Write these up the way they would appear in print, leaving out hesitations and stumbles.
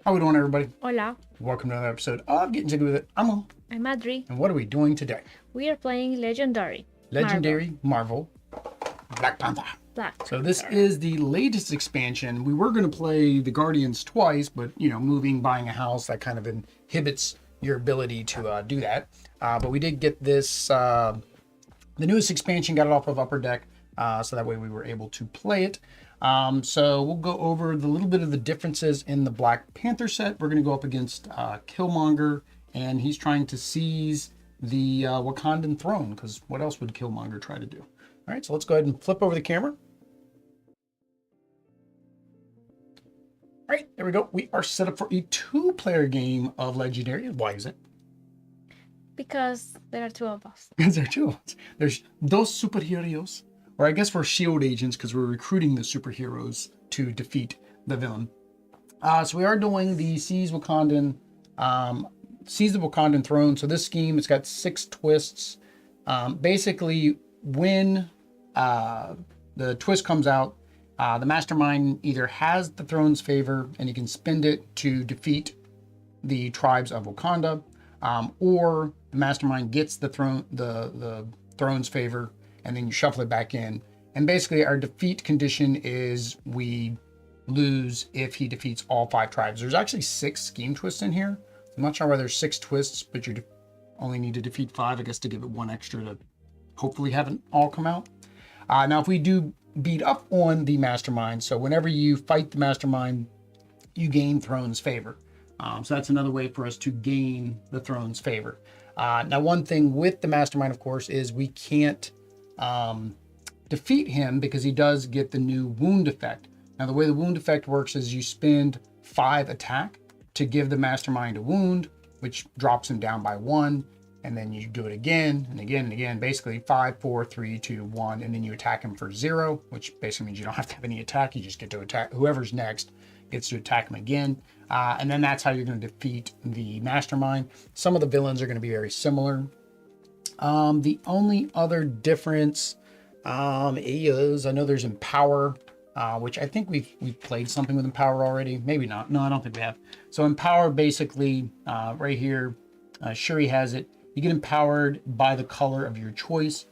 How we doing, everybody? Hola, Welcome to another episode of Getting Jiggy With It. I'm Mo. I'm Adri. And what are we doing today? We are playing Legendary. Marvel Black Panther. Black So this Panther. is the latest expansion. We were going to play the Guardians twice, but moving, buying a house, that kind of inhibits your ability to do that. But we did get this, the newest expansion, got it off of Upper Deck, so that way we were able to play it. So we'll go over the little bit of the differences in the Black Panther set. We're going to go up against Killmonger, and he's trying to seize the Wakandan throne, because what else would Killmonger try to do? All right, so let's go ahead and flip over the camera. All right, there we go. We are set up for a two-player game of Legendary. Why is it? Because there are two of us. Because there are two of us. There's dos superheroes, or I guess we're SHIELD agents because we're recruiting the superheroes to defeat the villain. So we are doing the Seize the Wakandan Throne. So this scheme, it's got 6 twists. Basically, when the twist comes out, the mastermind either has the throne's favor and he can spend it to defeat the tribes of Wakanda, or the mastermind gets the throne's favor, and then you shuffle it back in. And basically our defeat condition is we lose if he defeats all 5 tribes. There's actually 6 scheme twists in here. I'm not sure why there's 6 twists, but you only need to defeat 5, I guess, to give it 1 extra to hopefully have it all come out. Now, if we do beat up on the mastermind, so whenever you fight the mastermind, you gain throne's favor. So that's another way for us to gain the throne's favor. Now, one thing with the mastermind, of course, is we can't defeat him because he does get the new wound effect. Now, the way the wound effect works is you spend 5 attack to give the mastermind a wound, which drops him down by 1. And then you do it again and again and again, basically 5, 4, 3, 2, 1. And then you attack him for 0, which basically means you don't have to have any attack. You just get to attack. Whoever's next gets to attack him again. And then that's how you're going to defeat the mastermind. Some of the villains are going to be very similar. The only other difference is, I know there's Empower, which I think we've played something with Empower already. Maybe not. No, I don't think we have. So Empower, basically, right here, Shuri has it. You get empowered by the color of your choice,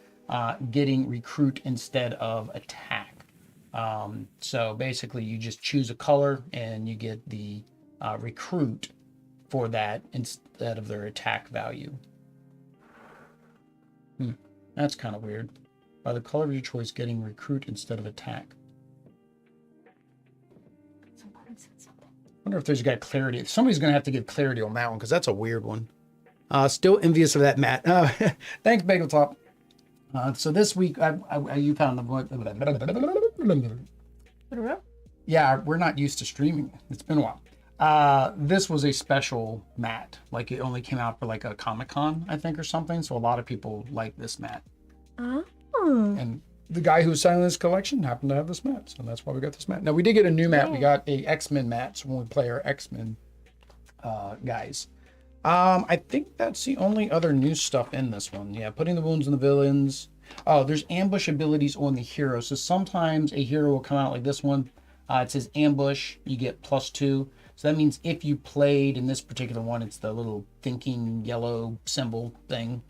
getting recruit instead of attack. So basically you just choose a color and you get the recruit for that instead of their attack value. That's kind of weird. By the color of your choice, getting recruit instead of attack. I wonder if there's got clarity. Somebody's going to have to give clarity on that one, because that's a weird one. Still envious of that, Matt. Thanks, Bagel Top. So this week, you found the... Yeah, we're not used to streaming. It's been a while. This was a special mat. Like, it only came out for like a Comic-Con, I think, or something. So a lot of people like this mat. Oh. And the guy who's selling this collection happened to have this mat. So that's why we got this mat. Now, we did get a new mat. We got a X-Men mat. So when we play our X-Men guys. I think that's the only other new stuff in this one. Yeah, putting the wounds on the villains. Oh, there's ambush abilities on the hero. So sometimes a hero will come out like this one. It says ambush, you get +2. So that means if you played in this particular one, it's the little thinking yellow symbol thing.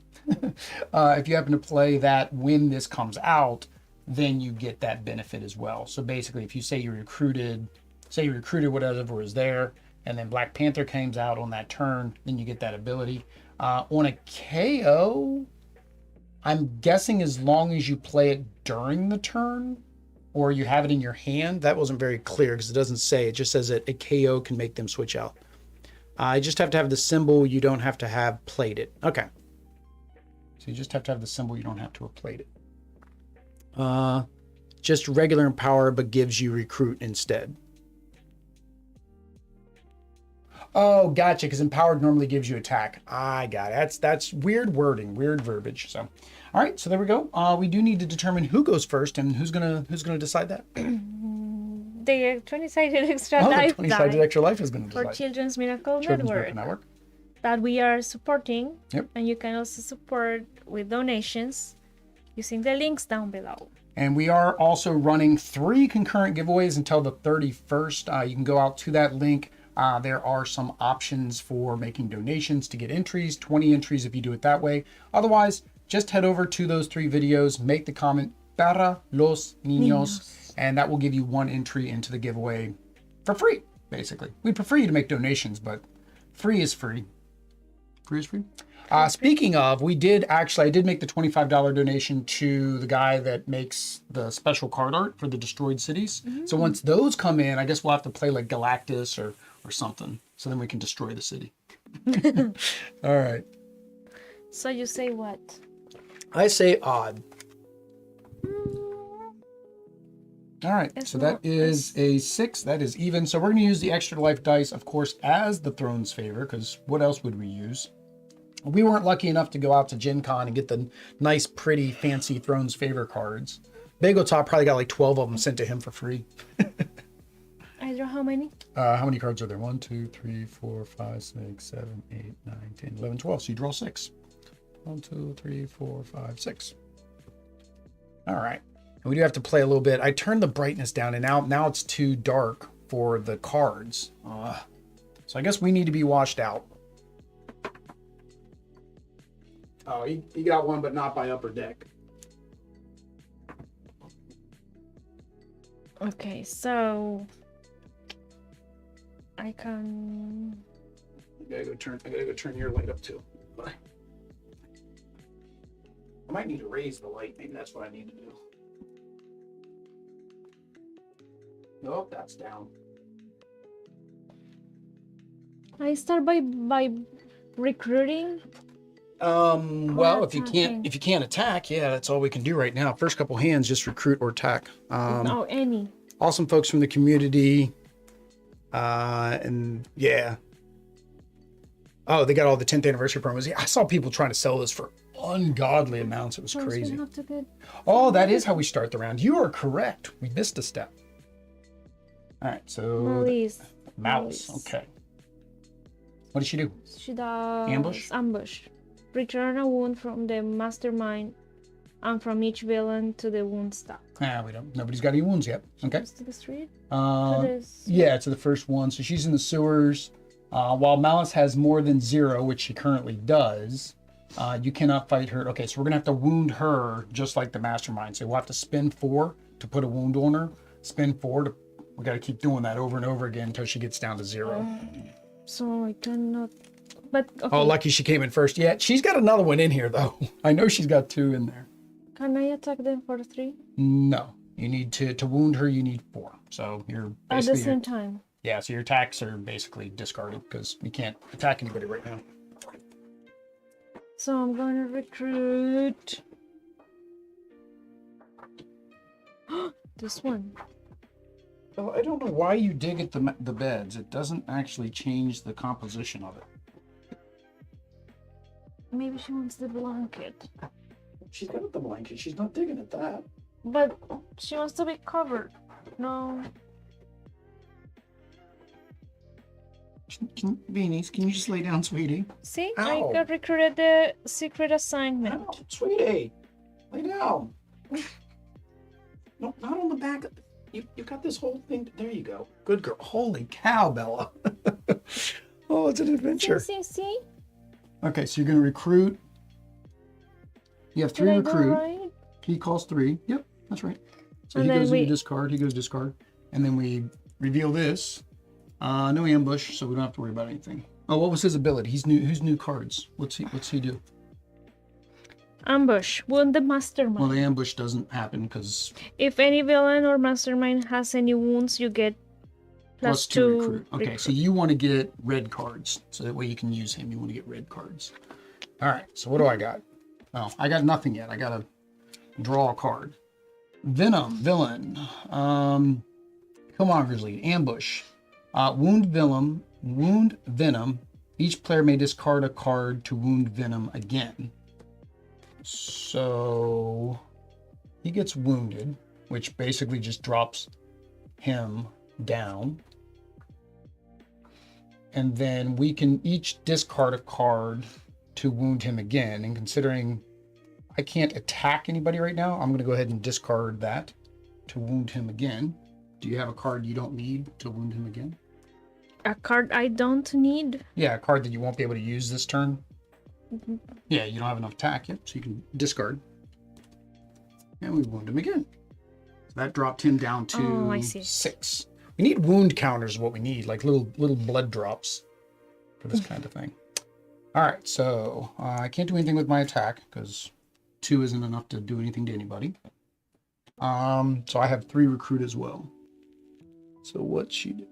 If you happen to play that when this comes out, then you get that benefit as well. So basically, if you say you recruited whatever was there, and then Black Panther comes out on that turn, then you get that ability. On a KO, I'm guessing as long as you play it during the turn, or you have it in your hand. That wasn't very clear because it doesn't say. It just says that a KO can make them switch out. You just have to have the symbol. You don't have to have played it. Okay. So you just have to have the symbol. You don't have to have played it. Just regular Empower, but gives you recruit instead. Oh, gotcha, because Empowered normally gives you attack. I got it. That's weird wording, weird verbiage. So, all right, so there we go. We do need to determine who goes first, and who's gonna decide that. The 20-sided extra The life 20-sided extra life is gonna for decide. Children's Miracle Children's Miracle Network that we are supporting. Yep. And you can also support with donations using the links down below. And we are also running 3 concurrent giveaways until the 31st. You can go out to that link, There are some options for making donations to get entries, 20 entries if you do it that way. Otherwise, just head over to those 3 videos, make the comment para los niños, and that will give you 1 entry into the giveaway for free, basically. We'd prefer you to make donations, but free is free. Free is free. Speaking of, I did make the $25 donation to the guy that makes the special card art for the destroyed cities. So once those come in, I guess we'll have to play like Galactus or something. So then we can destroy the city. All right. So you say what? I say odd. All right, so that is a 6. That is even. So we're going to use the extra life dice, of course, as the throne's favor, because what else would we use? We weren't lucky enough to go out to Gen Con and get the nice, pretty, fancy throne's favor cards. Bagel Top probably got like 12 of them sent to him for free. I draw how many? How many cards are there? 1, 2, 3, 4, 5, 6, 7, 8, 9, 10, 11, 12. So you draw 6. 1, 2, 3, 4, 5, 6. All right. And we do have to play a little bit. I turned the brightness down, and now it's too dark for the cards. So I guess we need to be washed out. Oh, he got one, but not by Upper Deck. Okay, so I can. I gotta go turn your light up too. Bye. I might need to raise the light. Maybe that's what I need to do. Nope, that's down. I start by recruiting. Well, if you can't attack, yeah, that's all we can do right now. First couple hands, just recruit or attack. Any. Awesome folks from the community. And yeah. Oh, they got all the 10th anniversary promos. Yeah, I saw people trying to sell this for ungodly amounts. It was crazy. Oh, that is how we start the round. You are correct. We missed a step. All right, so Malice. Okay. What did she do? She does ambush. Return a wound from the mastermind and from each villain to the wound stack. We don't. Nobody's got any wounds yet. Okay. To the street? Yeah, to the first one. So she's in the sewers. While Malice has more than 0, which she currently does, you cannot fight her. Okay, so we're gonna have to wound her just like the mastermind. So we'll have to spend 4 to put a wound on her. Spend 4 to. We got to keep doing that over and over again until she gets down to 0. So I cannot. But okay. Oh, lucky she came in first. Yeah, she's got another one in here though. I know she's got 2 in there. Can I attack them for 3? No, you need to wound her. You need 4. So you're at the same time. Yeah, so your attacks are basically discarded because you can't attack anybody right now. So I'm going to recruit this one. Well, I don't know why you dig at the beds. It doesn't actually change the composition of it. Maybe she wants the blanket. She's got the blanket. She's not digging at that. But she wants to be covered. No. Beanies, can you just lay down, sweetie? See, Ow. I got recruited the secret assignment. Ow, sweetie, lay down. No, not on the back. You got this whole thing. There you go. Good girl. Holy cow, Bella. Oh, it's an adventure. See? Okay, so you're going to recruit. You have 3 recruit. Right? He calls 3. Yep, that's right. So and he goes into discard. He goes discard. And then we reveal this. No ambush, so we don't have to worry about anything. Oh, what was his ability? He's new. Who's new cards? What's he do? Ambush. Wound the mastermind. Well, the ambush doesn't happen because if any villain or mastermind has any wounds, you get plus 2 recruit. Okay, so you want to get red cards, so that way you can use him. You want to get red cards. All right. So what do I got? Oh, I got nothing yet. I gotta draw a card. Venom, villain. Killmonger's lead. Ambush. Wound Venom. Each player may discard a card to wound Venom again. So he gets wounded, which basically just drops him down. And then we can each discard a card to wound him again. And considering I can't attack anybody right now, I'm going to go ahead and discard that to wound him again. Do you have a card you don't need to wound him again? A card I don't need. Yeah, a card that you won't be able to use this turn. Yeah, you don't have enough attack yet, so you can discard. And we wound him again. So that dropped him down to I see. 6. We need wound counters is what we need, like little blood drops for this kind of thing. All right, so I can't do anything with my attack because 2 isn't enough to do anything to anybody. So I have 3 recruit as well. So what's she do?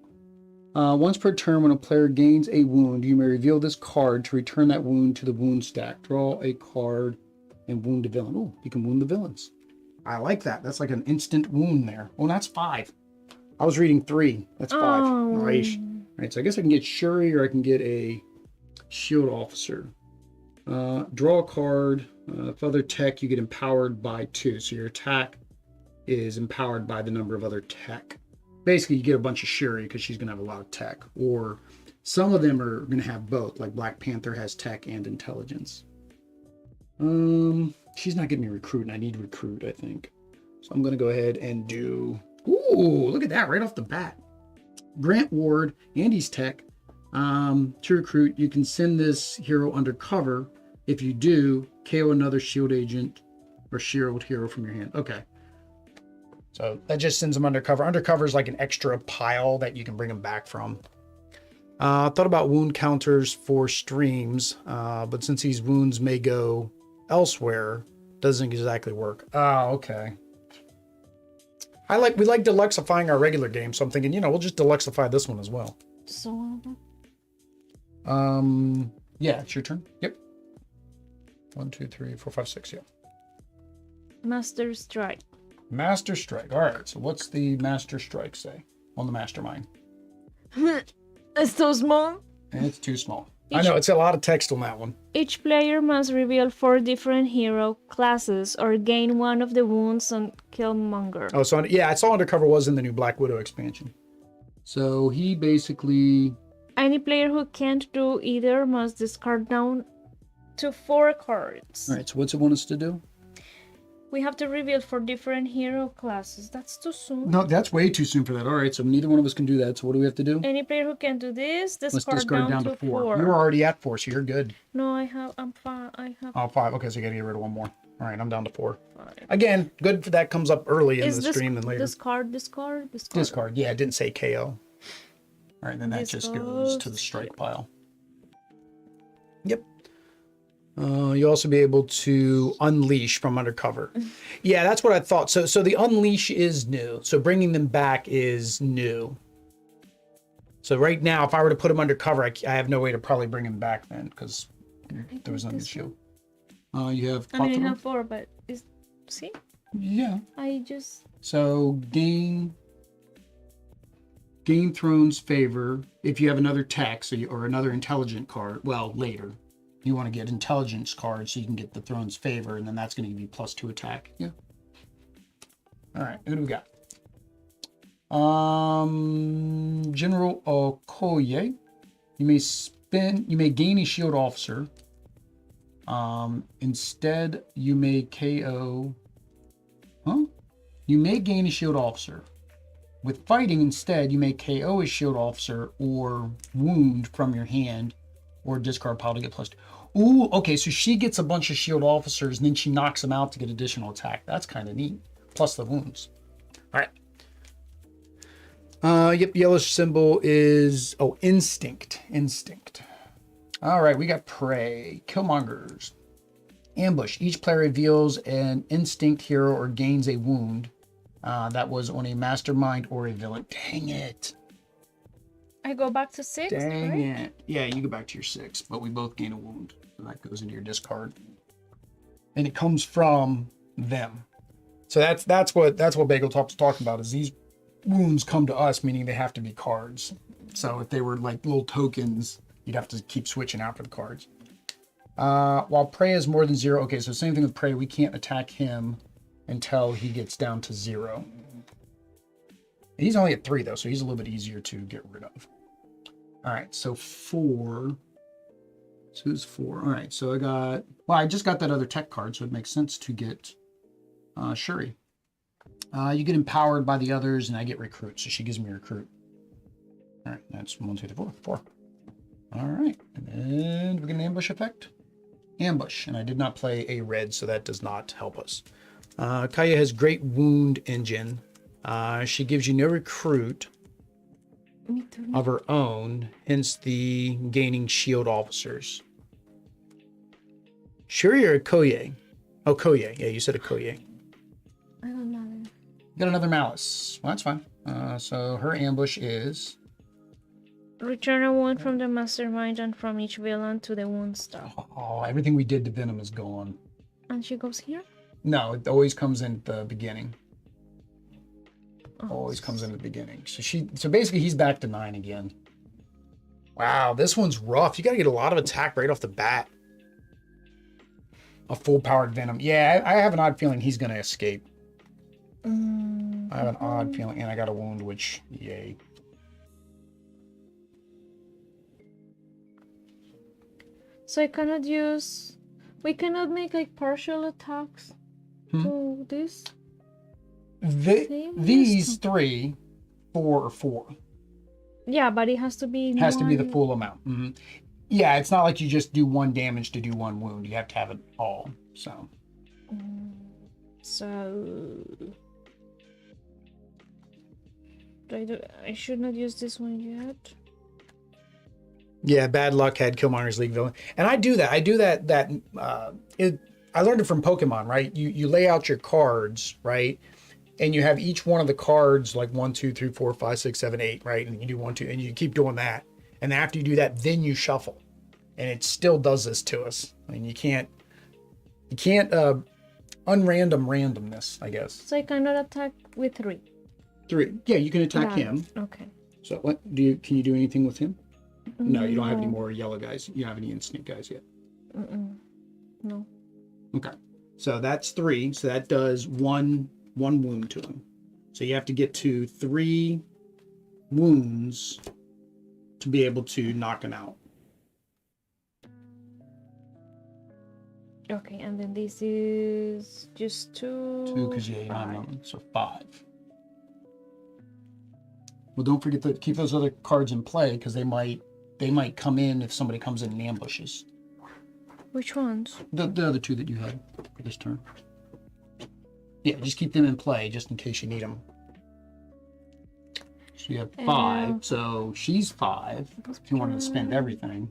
Once per turn, when a player gains a wound, you may reveal this card to return that wound to the wound stack. Draw a card and wound a villain. Oh, you can wound the villains. I like that. That's like an instant wound there. Oh, that's 5. I was reading 3. That's 5. Oh. Nice. All right, so I guess I can get Shuri or I can get a shield officer. Draw a card. If other tech, you get empowered by 2. So your attack is empowered by the number of other tech. Basically, you get a bunch of Shuri because she's going to have a lot of tech. Or some of them are going to have both. Like Black Panther has tech and intelligence. She's not getting me recruit, and I need recruit, I think. So I'm going to go ahead and do... Ooh, look at that right off the bat. Grant Ward, Andy's tech. To recruit, you can send this hero undercover. If you do, KO another shield agent or shield hero from your hand. Okay. So that just sends them undercover. Undercover is like an extra pile that you can bring them back from. Thought about wound counters for streams, but since these wounds may go elsewhere, doesn't exactly work. Oh, okay. We like deluxifying our regular game, so I'm thinking, we'll just deluxify this one as well. So. Yeah, it's your turn. Yep. 1, 2, 3, 4, 5, 6. Yeah. Master Strike. Master Strike. All right. So what's the Master Strike say on the Mastermind? It's so small. And it's too small. I know, it's a lot of text on that one. Each player must reveal 4 different hero classes or gain one of the wounds on Killmonger. Oh, so yeah, I saw Undercover was in the new Black Widow expansion. So he basically... Any player who can't do either must discard down to 4 cards. All right, so what's it want us to do? We have to reveal 4 different hero classes. That's too soon. No, that's way too soon for that. All right, so neither one of us can do that. So what do we have to do? Any player who can do this, Let's discard down to 4. 4. You're already at 4, so you're good. No, I'm 5. I have Oh, 5. Okay, so you gotta get rid of 1 more. All right, I'm down to 4. 5. Again, good for that comes up early in Is the stream and later. Discard. Discard. Yeah, it didn't say KO. All right, then that just goes to the strike pile. Yep. You'll also be able to unleash from undercover. Yeah, that's what I thought. So the unleash is new. So bringing them back is new. So right now, if I were to put them undercover, I have no way to probably bring them back then because there was no shield. You have. I mean, I have 4, but see? Yeah. I just. So gain Throne's favor if you have another tech, or another intelligent card. Well, later. You want to get intelligence cards so you can get the Throne's favor, and then that's going to give you +2 attack. Yeah. All right, who do we got? General Okoye. You may gain a shield officer. Instead, you may KO. You may gain a shield officer. With fighting, instead, you may KO a shield officer or wound from your hand, or discard pile to get +2. Ooh, okay, so she gets a bunch of shield officers, and then she knocks them out to get additional attack. That's kind of neat. Plus the wounds. All right. Yep, yellow symbol is... Oh, Instinct. All right, we got Prey. Killmongers. Ambush. Each player reveals an Instinct hero or gains a wound that was on a Mastermind or a villain. Dang it. I go back to 6. Dang right? it. Yeah, you go back to your 6, but we both gain a wound. So that goes into your discard. And it comes from them. So that's what Bagel Top's talking about, is these wounds come to us, meaning they have to be cards. So if they were like little tokens, you'd have to keep switching out for the cards. While Prey is more than 0, okay, so same thing with Prey, we can't attack him until he gets down to 0. He's only at 3 though, so he's a little bit easier to get rid of. All right, so 4. So who's 4? All right, so I just got that other tech card, so it makes sense to get Shuri. You get empowered by the others, and I get recruit, so she gives me recruit. All right, that's 1, 2, 3, 4. 4. All right, and then we get an ambush effect. Ambush, and I did not play a red, so that does not help us. Kaya has great wound engine. She gives you no recruit Me too. of her own, hence the gaining shield officers. Shuri or Okoye? Okoye. Yeah, you said Okoye. I don't know. Got another malice. Well, that's fine. So her ambush is... Return a wound from the mastermind and from each villain to the wound star. Oh, everything we did to Venom is gone. And she goes here? No, it always comes in at the beginning. Oh. Always comes in at the beginning. So basically he's back to 9 again. Wow, this one's rough. You gotta get a lot of attack right off the bat. A full powered Venom. Yeah, I have an odd feeling he's gonna escape. I have an odd feeling, and I got a wound, which, yay. So I cannot use... We cannot make like partial attacks to this? These 3, 4 or 4. Yeah, but it has to be Has to be the full amount. Yeah, it's not like you just do 1 damage to do 1 wound. You have to have it all. So. I should not use this one yet. Yeah, bad luck had Killmonger's League villain, and I do that. I learned it from Pokemon, right? You lay out your cards, right, and you have each one of the cards like 1, 2, 3, 4, 5, 6, 7, 8, right, and you do 1, 2, and you keep doing that, and after you do that, then you shuffle, and it still does this to us. I mean, you can't unrandom randomness, I guess. So I cannot attack with 3. 3, yeah, you can attack him. Okay. So what can you do anything with him? No, you don't have any more yellow guys. You don't have any instant guys yet. No. Okay. So that's 3. So that does one wound to him. So you have to get to 3 wounds to be able to knock him out. Okay, and then this is just 2. 2, because you don't have nothing. So 5. Well, don't forget to keep those other cards in play, because they might come in if somebody comes in and ambushes. Which ones? The other 2 that you had for this turn. Yeah, just keep them in play just in case you need them. So you have 5. So she's 5. If you wanted to spend everything.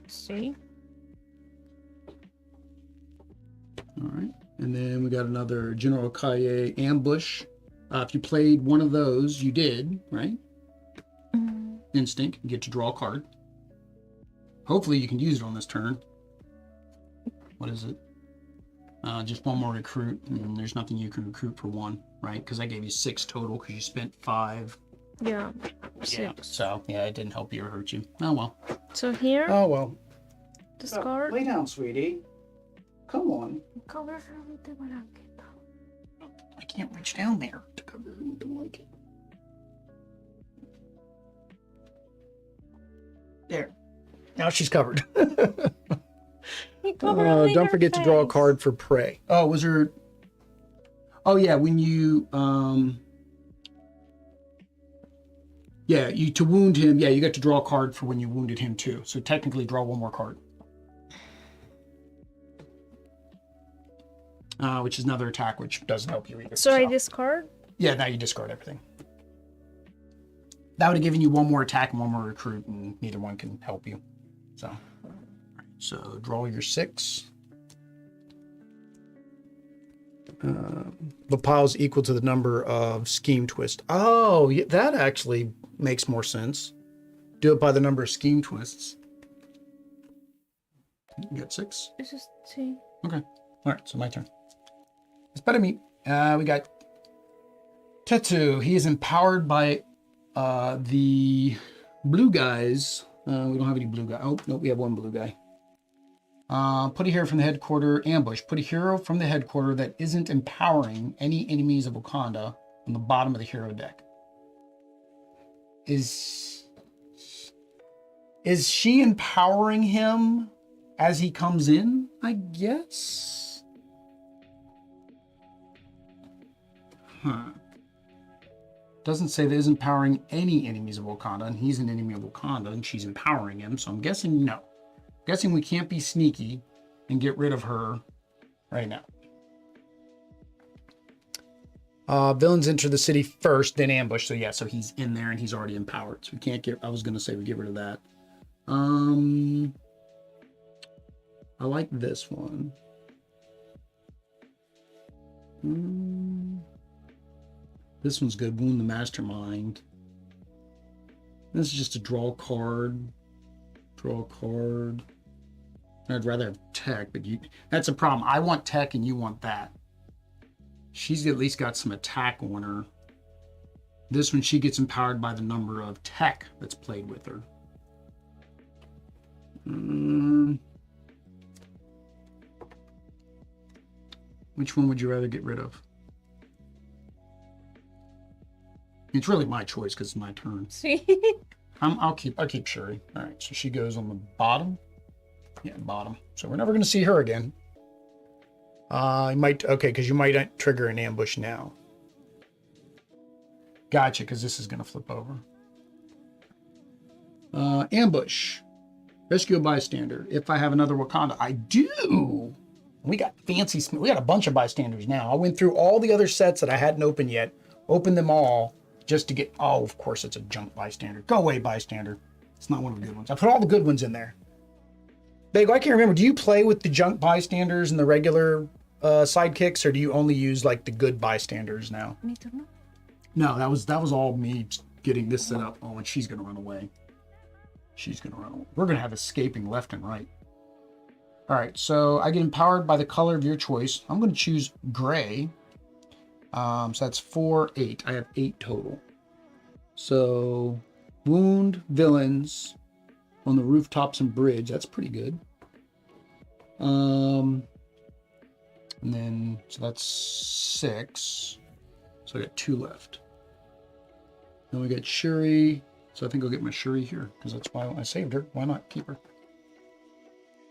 See. All right, and then we got another General Okoye ambush. If you played one of those, you did, right? Instinct, you get to draw a card. Hopefully you can use it on this turn. What is it? Just 1 more recruit, and there's nothing you can recruit for 1, right? Because I gave you 6 total because you spent 5. Yeah, 6. Yeah, so yeah, it didn't help you or hurt you. Oh well. So here, Oh well. discard. Lay down, sweetie. Come on. Cover her with the blanket. I can't reach down there to cover her with the blanket. There. Now she's covered. Don't forget to draw a card for prey. Oh, was there... Oh, yeah, when you... Yeah, to wound him, yeah, you get to draw a card for when you wounded him, too. So technically, draw 1 more card. Which is another attack, which doesn't help you either. So I discard? Yeah, now you discard everything. That would have given you 1 more attack and 1 more recruit, and neither one can help you. So draw your 6. The pile's equal to the number of scheme twist. Oh, yeah, that actually makes more sense. Do it by the number of scheme twists. You got 6? This is 2. Okay. All right, so my turn. It's better meat. We got Tetu. He is empowered by the blue guys. We don't have any blue guy. Oh, no, we have 1 blue guy. Put a hero from the headquarters. Ambush. Put a hero from the headquarters that isn't empowering any enemies of Wakanda on the bottom of the hero deck. Is she empowering him as he comes in, I guess? Huh. Doesn't say that is empowering any enemies of Wakanda, and he's an enemy of Wakanda, and she's empowering him. So I'm guessing no. I'm guessing we can't be sneaky and get rid of her right now. Villains enter the city first, then ambush. So yeah, so he's in there and he's already empowered. So we can't get. I was gonna say we get rid of that. I like this one. This one's good. Wound the Mastermind. This is just a draw card. Draw a card. I'd rather have tech, but that's a problem. I want tech and you want that. She's at least got some attack on her. This one, she gets empowered by the number of tech that's played with her. Which one would you rather get rid of? It's really my choice because it's my turn. Sweet. I'll keep Shuri. All right, so she goes on the bottom. Yeah, bottom. So we're never going to see her again. Because you might trigger an ambush now. Gotcha, because this is going to flip over. Ambush. Rescue a bystander. If I have another Wakanda, I do. We got fancy. We got a bunch of bystanders now. I went through all the other sets that I hadn't opened yet. Opened them all just to get. Oh, of course, it's a junk bystander. Go away, bystander. It's not one of the good ones. I put all the good ones in there. Bagel, I can't remember. Do you play with the junk bystanders and the regular sidekicks, or do you only use like the good bystanders now? Me too. No, that was all me getting this set up. Oh, and she's gonna run away. She's gonna run away. We're gonna have escaping left and right. All right, so I get empowered by the color of your choice. I'm gonna choose gray. So that's 4, 8. I have 8 total. So wound villains on the rooftops and bridge. That's pretty good. And then so that's 6. So I got 2 left. Then we got Shuri. So I think I'll get my Shuri here because that's why I saved her. Why not keep her?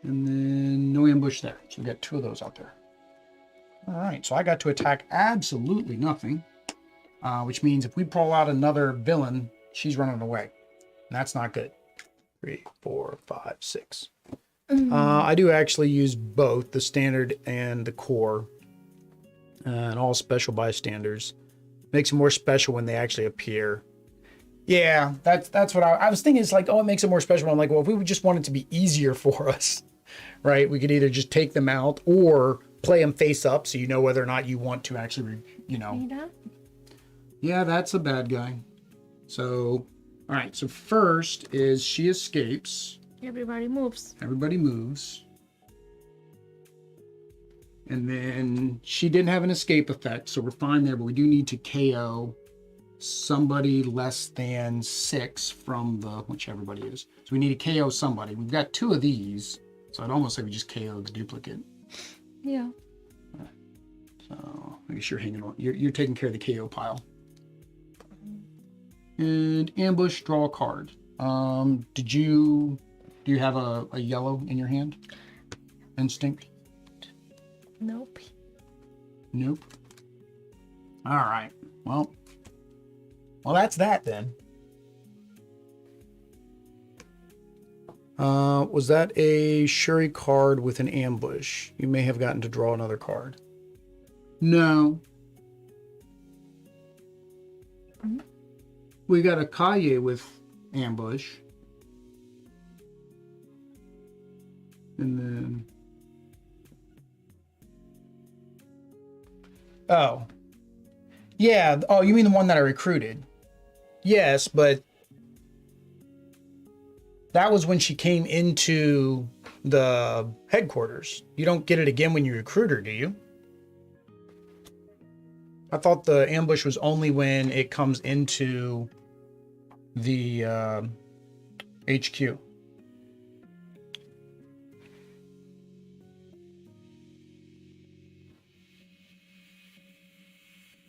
And then no ambush there. So we got 2 of those out there. All right, so I got to attack absolutely nothing, which means if we pull out another villain, she's running away. And that's not good. 3, 4, 5, 6. I do actually use both the standard and the core, and all special bystanders. Makes them more special when they actually appear. Yeah, that's what I was thinking. It's like, oh, it makes it more special. I'm like, well, if we would just want it to be easier for us, right? We could either just take them out or play them face up, so you know whether or not you want to actually, Yeah, that's a bad guy. So, all right. So first is she escapes. Everybody moves. Everybody moves. And then she didn't have an escape effect, so we're fine there, but we do need to KO somebody less than 6 from the, which everybody is. So we need to KO somebody. We've got 2 of these, so I'd almost say we just KO the duplicate. Yeah. So I guess you're hanging on. You're taking care of the KO pile. And ambush, draw a card. Do you have a yellow in your hand? Instinct? Nope. Nope. All right. Well, that's that then. Was that a Shuri card with an ambush? You may have gotten to draw another card. No. We got a Okoye with ambush. And then... Oh. Yeah. Oh, you mean the one that I recruited? Yes, but that was when she came into the headquarters. You don't get it again when you recruit her, do you? I thought the ambush was only when it comes into the HQ.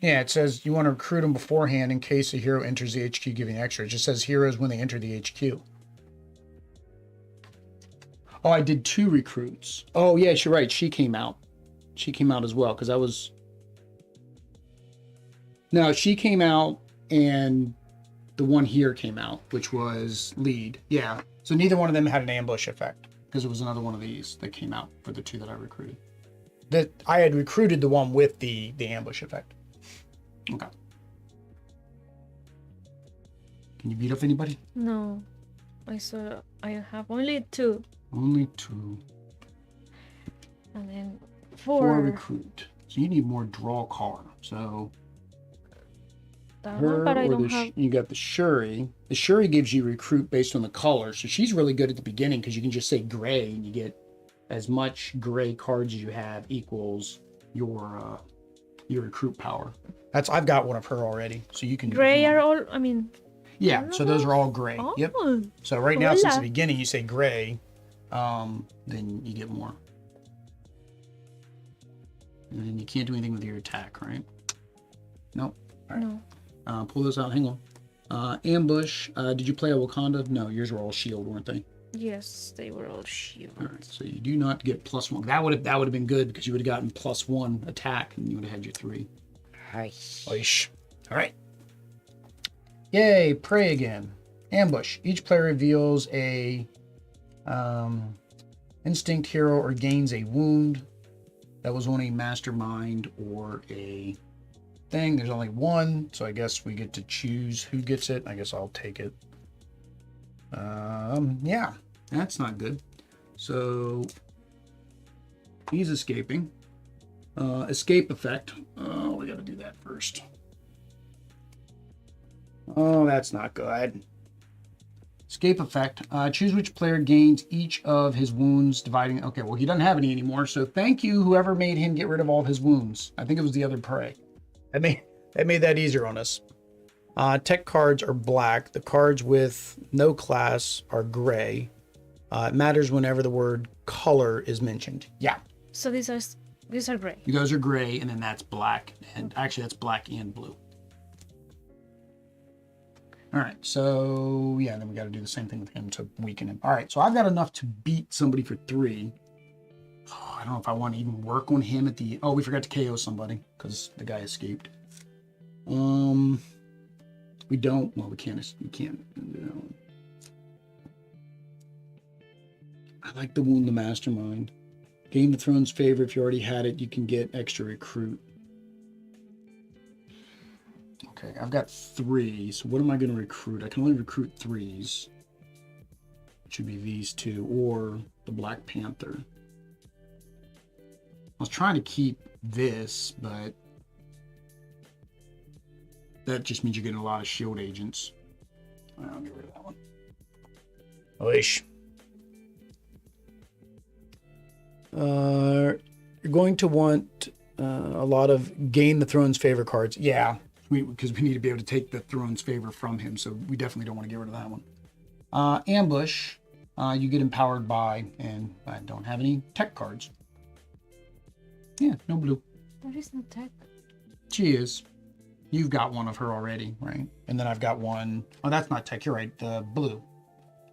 Yeah, it says you want to recruit them beforehand in case a hero enters the HQ giving extra. It just says heroes when they enter the HQ. Oh, I did 2 recruits. Oh, yeah, you're right. She came out. She came out as well because I was... No, she came out and the one here came out, which was lead. Yeah. So neither one of them had an ambush effect because it was another one of these that came out for the 2 that I recruited. That I had recruited the one with the ambush effect. Okay. Can you beat up anybody? No. I have only 2. Only 2. And then 4 4. recruit. So you need more draw card. So That her one, but I or don't the have. you got the Shuri. The Shuri gives you recruit based on the color. So she's really good at the beginning because you can just say gray and you get as much gray cards as you have equals your recruit power. I've got one of her already. So you can Gray are all. I mean. Yeah, so those are all gray. Oh. Yep. So right now, since the Hola. beginning, you say gray, then you get more. And then you can't do anything with your attack, right? Nope. All right. No. Pull this out. Hang on. Ambush. Did you play a Wakanda? No, yours were all shield, weren't they? Yes, they were all shield. All right. So you do not get +1. That would have been good because you would have gotten +1 attack and you would have had your 3. Oish. All right. Yay, prey again. Ambush. Each player reveals a instinct hero or gains a wound that was on a mastermind or a thing. There's only one, so I guess we get to choose who gets it. I guess I'll take it. Yeah, that's not good. So he's escaping. Escape effect. Oh, we got to do that first. Oh, that's not good. Escape effect. Choose which player gains each of his wounds, dividing. Okay, well, he doesn't have any anymore. So thank you, whoever made him get rid of all of his wounds. I think it was the other prey. That made that easier on us. Tech cards are black. The cards with no class are gray. It matters whenever the word color is mentioned. Yeah. So these are gray. Those are gray, and then that's black. And actually, that's black and blue. All right, so yeah, then we got to do the same thing with him to weaken him. All right, so I've got enough to beat somebody for 3. Oh, I don't know if I want to even work on him at the. Oh, we forgot to KO somebody because the guy escaped. We don't. Well, we can't. We can't. I like the wound the mastermind. Gain the throne's favor. If you already had it, you can get extra recruit. Okay, I've got 3. So what am I going to recruit? I can only recruit 3s. It should be these 2 or the Black Panther. I was trying to keep this, but that just means you're getting a lot of shield agents. I'll get rid of that one. Oish. You're going to want a lot of gain the throne's favor cards. Yeah. Because we need to be able to take the throne's favor from him, so we definitely don't want to get rid of that one. Ambush, you get empowered by, and I don't have any tech cards. Yeah, no blue. There is no tech. She is. You've got one of her already, right? And then I've got one. Oh, that's not tech. You're right. The blue.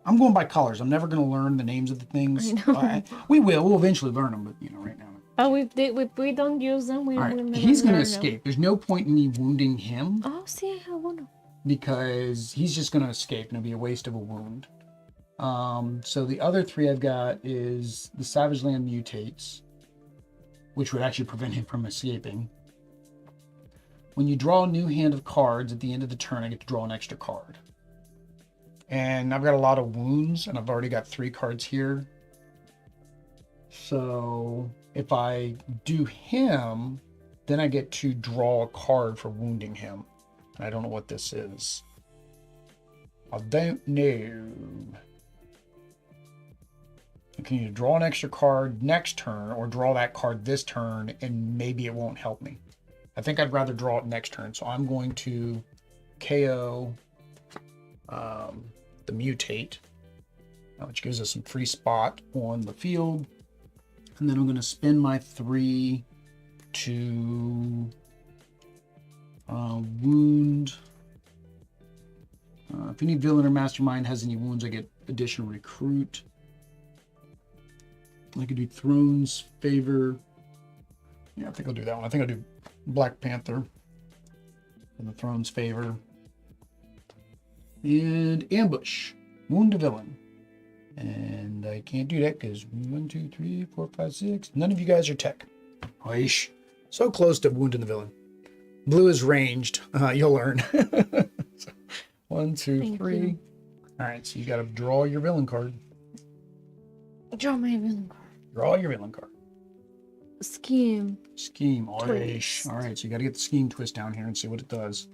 I'm going by colors. I'm never going to learn the names of the things. I know. We will. We'll eventually learn them, but right now. But if we don't use them, we All right. will never He's going to learn escape. them. There's no point in me wounding him. Oh, see, I have one. Because he's just going to escape and it'll be a waste of a wound. So the other 3 I've got is the Savage Land mutates, which would actually prevent him from escaping. When you draw a new hand of cards at the end of the turn, I get to draw an extra card. And I've got a lot of wounds, and I've already got 3 cards here. So if I do him, then I get to draw a card for wounding him. And I don't know what this is. I don't know. I can either draw an extra card next turn or draw that card this turn, and maybe it won't help me. I think I'd rather draw it next turn. So I'm going to KO the mutate, which gives us some free spot on the field. And then I'm going to spend my 3 to wound. If any villain or mastermind has any wounds, I get additional recruit. I could do Throne's favor. Yeah, I think I'll do that one. I think I'll do Black Panther in the Throne's favor. And ambush. Wound a villain. And I can't do that because 1, 2, 3, 4, 5, 6. None of you guys are tech. Oish. So close to wounding the villain. Blue is ranged. You'll learn. 1, 2, Thank 3. you. All right, so you got to draw your villain card. Draw my villain card. Draw your villain card. Scheme. Scheme. Twist. All right, so you got to get the scheme twist down here and see what it does.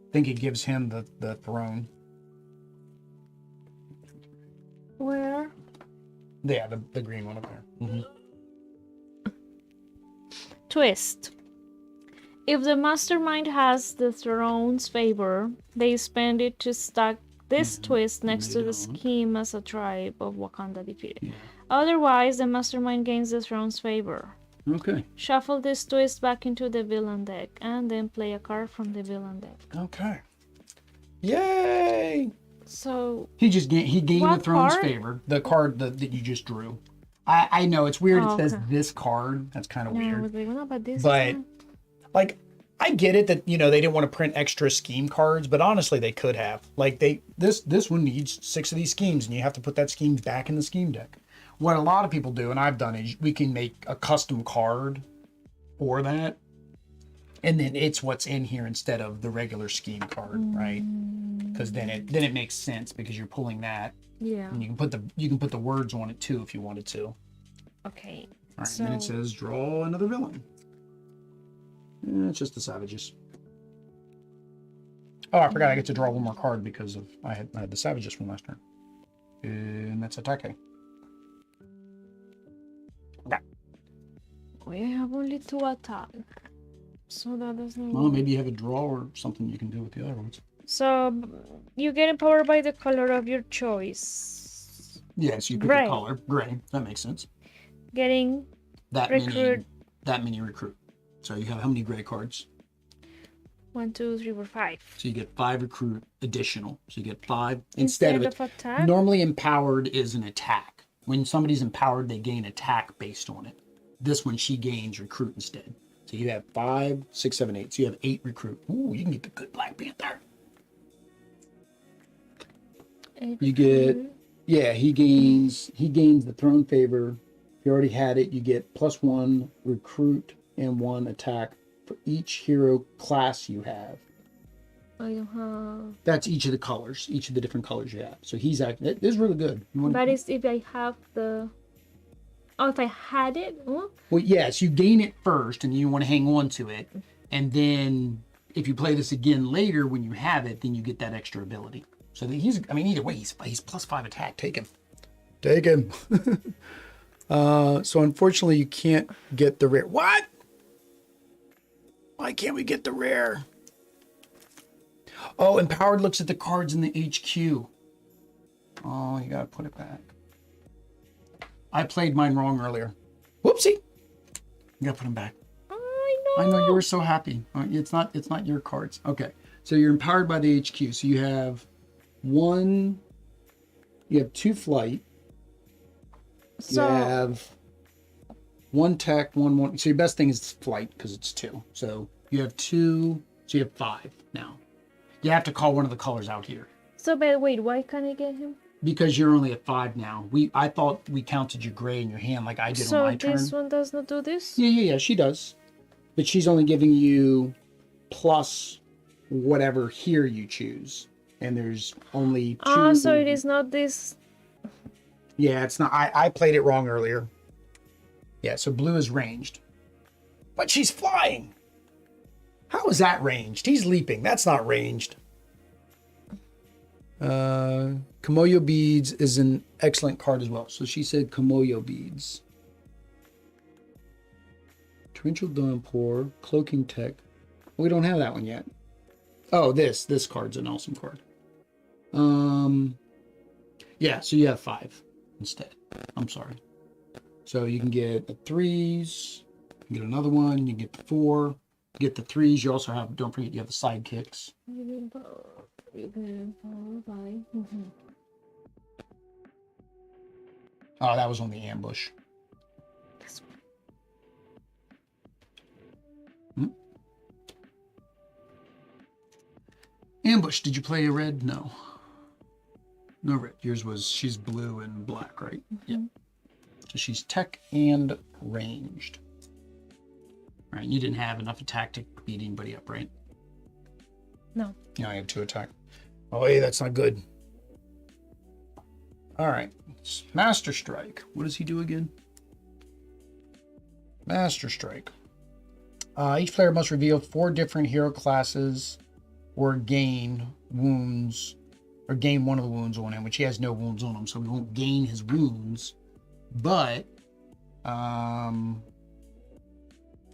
I think it gives him the throne. Where? Yeah, the green one up there. Mm-hmm. Twist. If the mastermind has the throne's favor, they spend it to stack this twist next to the scheme as a tribe of Wakanda defeated. Yeah. Otherwise, the mastermind gains the throne's favor. Okay. Shuffle this twist back into the villain deck, and then play a card from the villain deck. Okay. Yay! So He gained what the throne's card? favor. The card that you just drew. I know it's weird. Oh, it says okay. this card. That's kind of yeah, I weird. was like, well, but this. But one. like, I get it that they didn't want to print extra scheme cards, but honestly, they could have. Like this one needs 6 of these schemes, and you have to put that scheme back in the scheme deck. What a lot of people do, and I've done, is we can make a custom card for that, and then it's what's in here instead of the regular scheme card, right? Because then it makes sense because you're pulling that, Yeah. and you can put the words on it too if you wanted to. Okay. All right, So and then it says draw another villain. It's just the savages. Oh, I forgot I get to draw one more card because I had the savages from last turn. And that's attacking. Okay. we have only 2 attack. So that doesn't Well, work. maybe you have a draw or something you can do with the other ones. So you get empowered by the color of your choice. Yes, you pick Gray. a color. Gray. That makes sense. Getting That recruit. many recruit. So you have how many gray cards? 1, 2, 3, 4, 5. So you get 5 recruit additional. So you get 5 Instead instead of attack. Normally empowered is an attack. When somebody's empowered, they gain attack based on it. This one, she gains recruit instead. So you have 5, 6, 7, 8. So you have 8 recruit. Ooh, you can get the good Black Panther. You get, yeah, he gains the throne favor. If you already had it, you get +1 recruit and 1 attack for each hero class you have. I don't have. That's each of the colors, each of the different colors you have. So he's acting. It is really good. You want That is if I have the. Oh, if I had it. Oh. Well, yes, you gain it first, and you want to hang on to it, and then if you play this again later when you have it, then you get that extra ability. So that either way, he's +5 attack. Take him. Take him. So unfortunately, you can't get the rare. What? Why can't we get the rare? Oh, Empowered looks at the cards in the HQ. Oh, you gotta put it back. I played mine wrong earlier. Whoopsie. You gotta put them back. I know you were so happy. It's not your cards. Okay. So you're empowered by the HQ. So you have 2 flight. So You have 1 tech, 1. So your best thing is flight because it's 2. So you have 2. So you have 5 now. You have to call one of the colors out here but wait, why can't I get him? because you're only at 5 now. I thought we counted your gray in your hand like I did on So my turn. this one does not do this? Yeah, she does. But she's only giving you plus whatever here you choose. And there's only 2. Ah, so it is not this. Yeah, it's not. I played it wrong earlier. Yeah, so blue is ranged. But she's flying. How is that ranged? He's leaping. That's not ranged. Kamoyo Beads is an excellent card as well. So she said Kamoyo Beads. Torrential Downpour, Cloaking Tech. We don't have that one yet. Oh, this card's an awesome card. Yeah, so you have 5 instead. I'm sorry. So you can get the 3s, you can get another one, you can get the 4, get the 3s. You also have, don't forget, you have the sidekicks. Oh, that was on the ambush. Ambush, did you play a red? No. No red. Yours was, she's blue and black, right? Yeah. So she's tech and ranged. All right, you didn't have enough attack to beat anybody up, right? No. Yeah, I have 2 attack. Oh, hey, that's not good. All right, Master Strike. What does he do again? Master Strike. Each player must reveal 4 different hero classes or gain wounds, or gain one of the wounds on him, which he has no wounds on him, so we won't gain his wounds. But I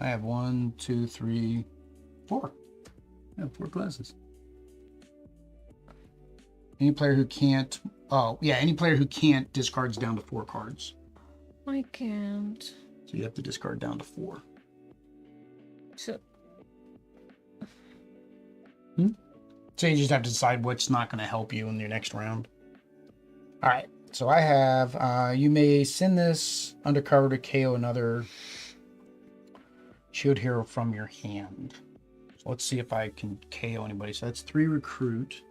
have 1, 2, 3, 4. I have 4 classes. Any player who can't, any player who can't discards down to 4 cards. I can't. So you have to discard down to 4. So. So you just have to decide what's not going to help you in your next round. All right. So I have, you may send this undercover to KO another shield hero from your hand. So let's see if I can KO anybody. So that's 3 recruit,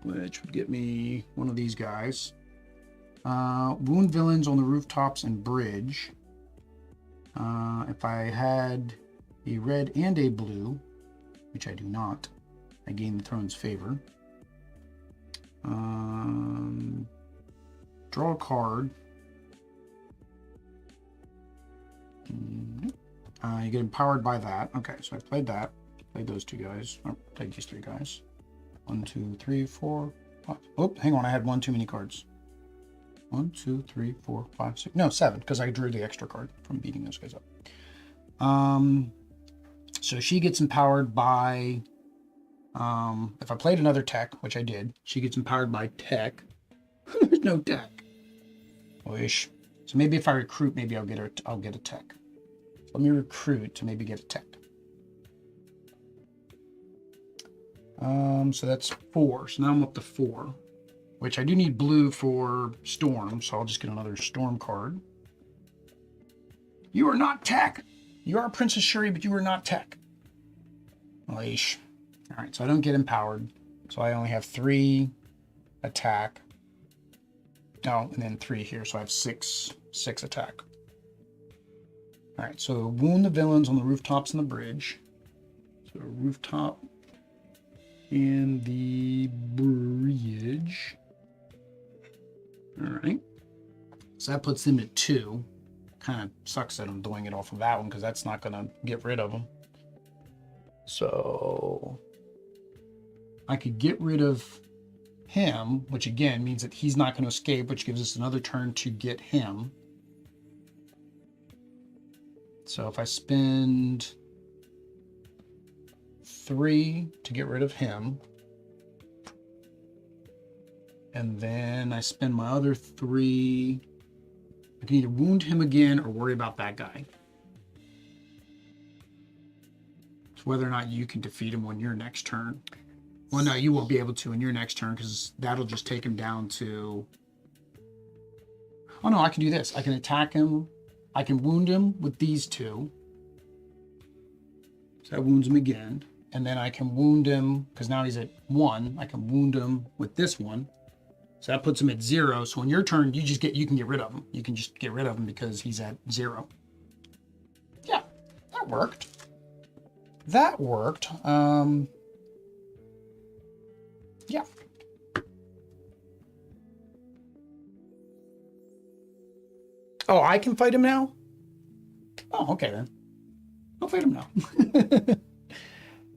which would get me one of these guys. Wound villains on the rooftops and bridge. If I had a red and a blue, which I do not, I gain the throne's favor. Draw a card. You get empowered by that. Okay, so I played that. Played those 2 guys. Or played these 3 guys. 1, 2, 3, 4, 5. Oh, hang on. I had 1 too many cards. 1, 2, 3, 4, 5, 6. No, 7, because I drew the extra card from beating those guys up. So she gets empowered by, if I played another tech, which I did, she gets empowered by tech. There's no tech. Wish. So maybe if I recruit, maybe I'll get a tech. Let me recruit to maybe get a tech. So that's 4. So now I'm up to 4, which I do need blue for Storm, so I'll just get another Storm card. You are not tech. You are Princess Shuri, but you are not tech. Leash. All right, so I don't get empowered. So I only have 3 attack. Oh, and then 3 here, so I have 6 attack. All right, so wound the villains on the rooftops and the bridge. So rooftop and the bridge. All right. So that puts them at 2. Kind of sucks that I'm doing it off of that one because that's not going to get rid of them. So I could get rid of him, which again means that he's not going to escape, which gives us another turn to get him. So if I spend 3 to get rid of him, and then I spend my other 3, I can either wound him again or worry about that guy. It's whether or not you can defeat him on your next turn. Well, no, you won't be able to in your next turn because that'll just take him down to... Oh, no, I can do this. I can attack him. I can wound him with these 2. So that wounds him again. And then I can wound him, because now he's at 1. I can wound him with this one. So that puts him at 0. So on your turn, you can get rid of him. You can just get rid of him because he's at 0. Yeah, that worked. That worked. Yeah. Oh, I can fight him now? Oh, okay then. I'll fight him now.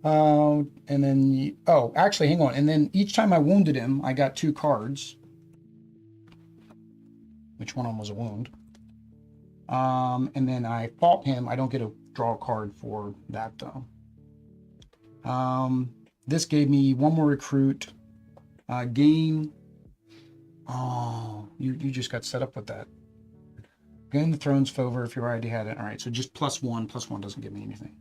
And then, actually, hang on. And then each time I wounded him, I got 2 cards. Which one of them was a wound? And then I fought him. I don't get to draw a card for that, though. This gave me 1 more recruit. Gain. Oh, you just got set up with that. Gain the throne's favor if you already had it. All right, so just +1. +1 doesn't give me anything.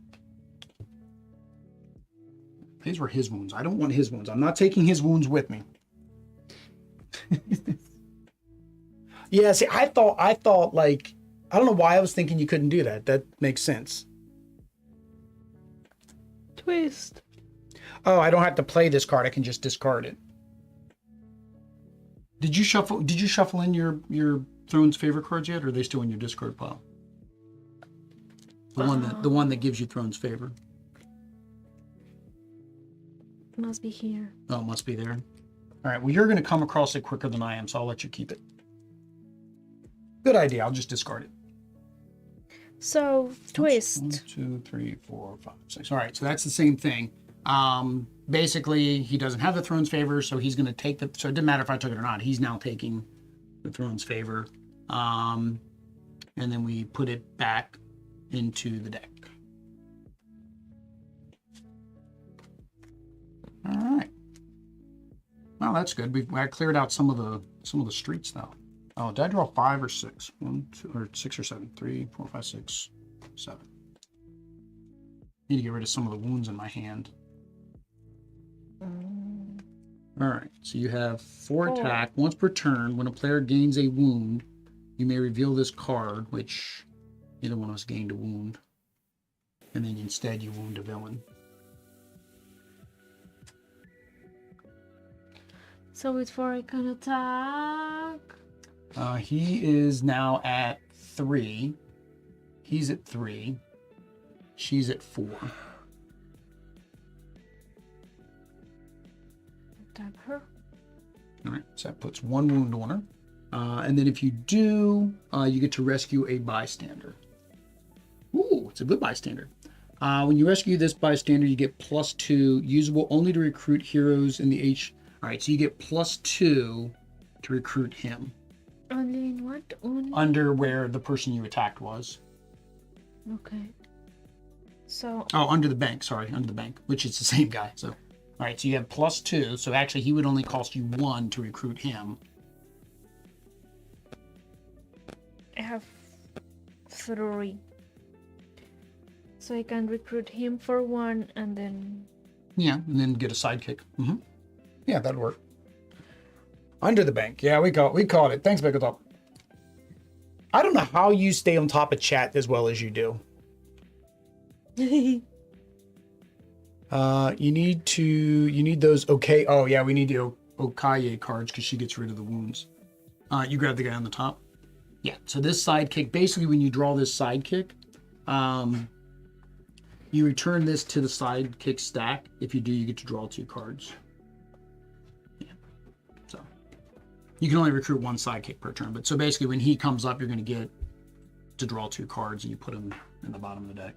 These were his wounds. I don't want his wounds. I'm not taking his wounds with me. Yeah, see, I thought like, I don't know why I was thinking you couldn't do that. That makes sense. Twist. Oh, I don't have to play this card. I can just discard it. Did you shuffle in your Throne's favor cards yet, or are they still in your discard pile? The one that gives you Throne's favor. Must be here. Oh, it must be there. All right. Well, you're going to come across it quicker than I am, so I'll let you keep it. Good idea. I'll just discard it. So twist. 1, 2, 3, 4, 5, 6. All right. So that's the same thing. Basically, he doesn't have the Throne's favor, so he's going to take the. So it didn't matter if I took it or not. He's now taking the Throne's favor, and then we put it back into the deck. All right. Well, that's good. I cleared out some of the streets though. Oh, did I draw 5 or 6? 1, 2, or 6 or 7? 3, 4, 5, 6, 7. Need to get rid of some of the wounds in my hand. All right. So you have 4 attack. Once per turn, when a player gains a wound, you may reveal this card, which neither one of us gained a wound. And then instead you wound a villain. So before I can attack. He is now at 3. He's at 3. She's at 4. Attack her. All right. So that puts 1 wound on her. And then if you do, you get to rescue a bystander. Ooh, it's a good bystander. When you rescue this bystander, you get +2, usable only to recruit heroes in the H. All right, so you get +2 to recruit him. Only in what? Only? Under where the person you attacked was. Okay. So. Oh, under the bank. Sorry, under the bank, which is the same guy. So, all right, so you have +2. So actually, he would only cost you 1 to recruit him. I have 3. So I can recruit him for 1 and then. Yeah, and then get a sidekick. Mm-hmm. Yeah, that'd work. Under the bank. Yeah, we caught it. Thanks, Bickletop. I don't know how you stay on top of chat as well as you do. You need those okay. Oh yeah, we need the Okoye cards because she gets rid of the wounds. You grab the guy on the top. Yeah, so this sidekick, basically when you draw this sidekick, you return this to the sidekick stack. If you do, you get to draw 2 cards. You can only recruit 1 sidekick per turn, but so basically when he comes up, you're going to get to draw 2 cards and you put them in the bottom of the deck.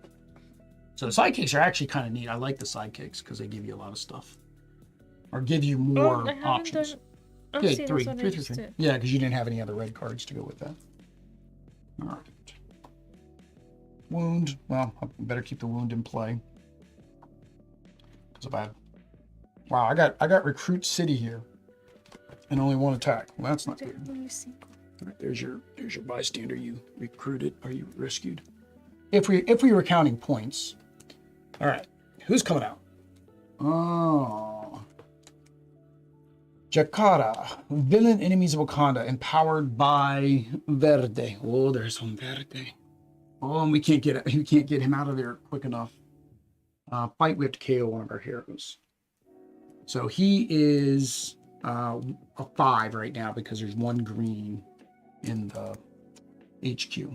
So the sidekicks are actually kind of neat. I like the sidekicks because they give you a lot of stuff. Or give you more options. Yeah, 3. Yeah, because you didn't have any other red cards to go with that. All right. Wound. Well, I better keep the wound in play. Because if I have... Wow, I got Recruit City here. And only 1 attack. Well, that's not good. All right, there's your bystander you recruited or you rescued. If we were counting points. All right, who's coming out? Oh, Jakarta, villain enemies of Wakanda, empowered by Verde. Oh, there's some Verde. Oh, and we can't get him out of there quick enough. Fight, we have to KO one of our heroes. So he is a 5 right now because there's 1 green in the HQ.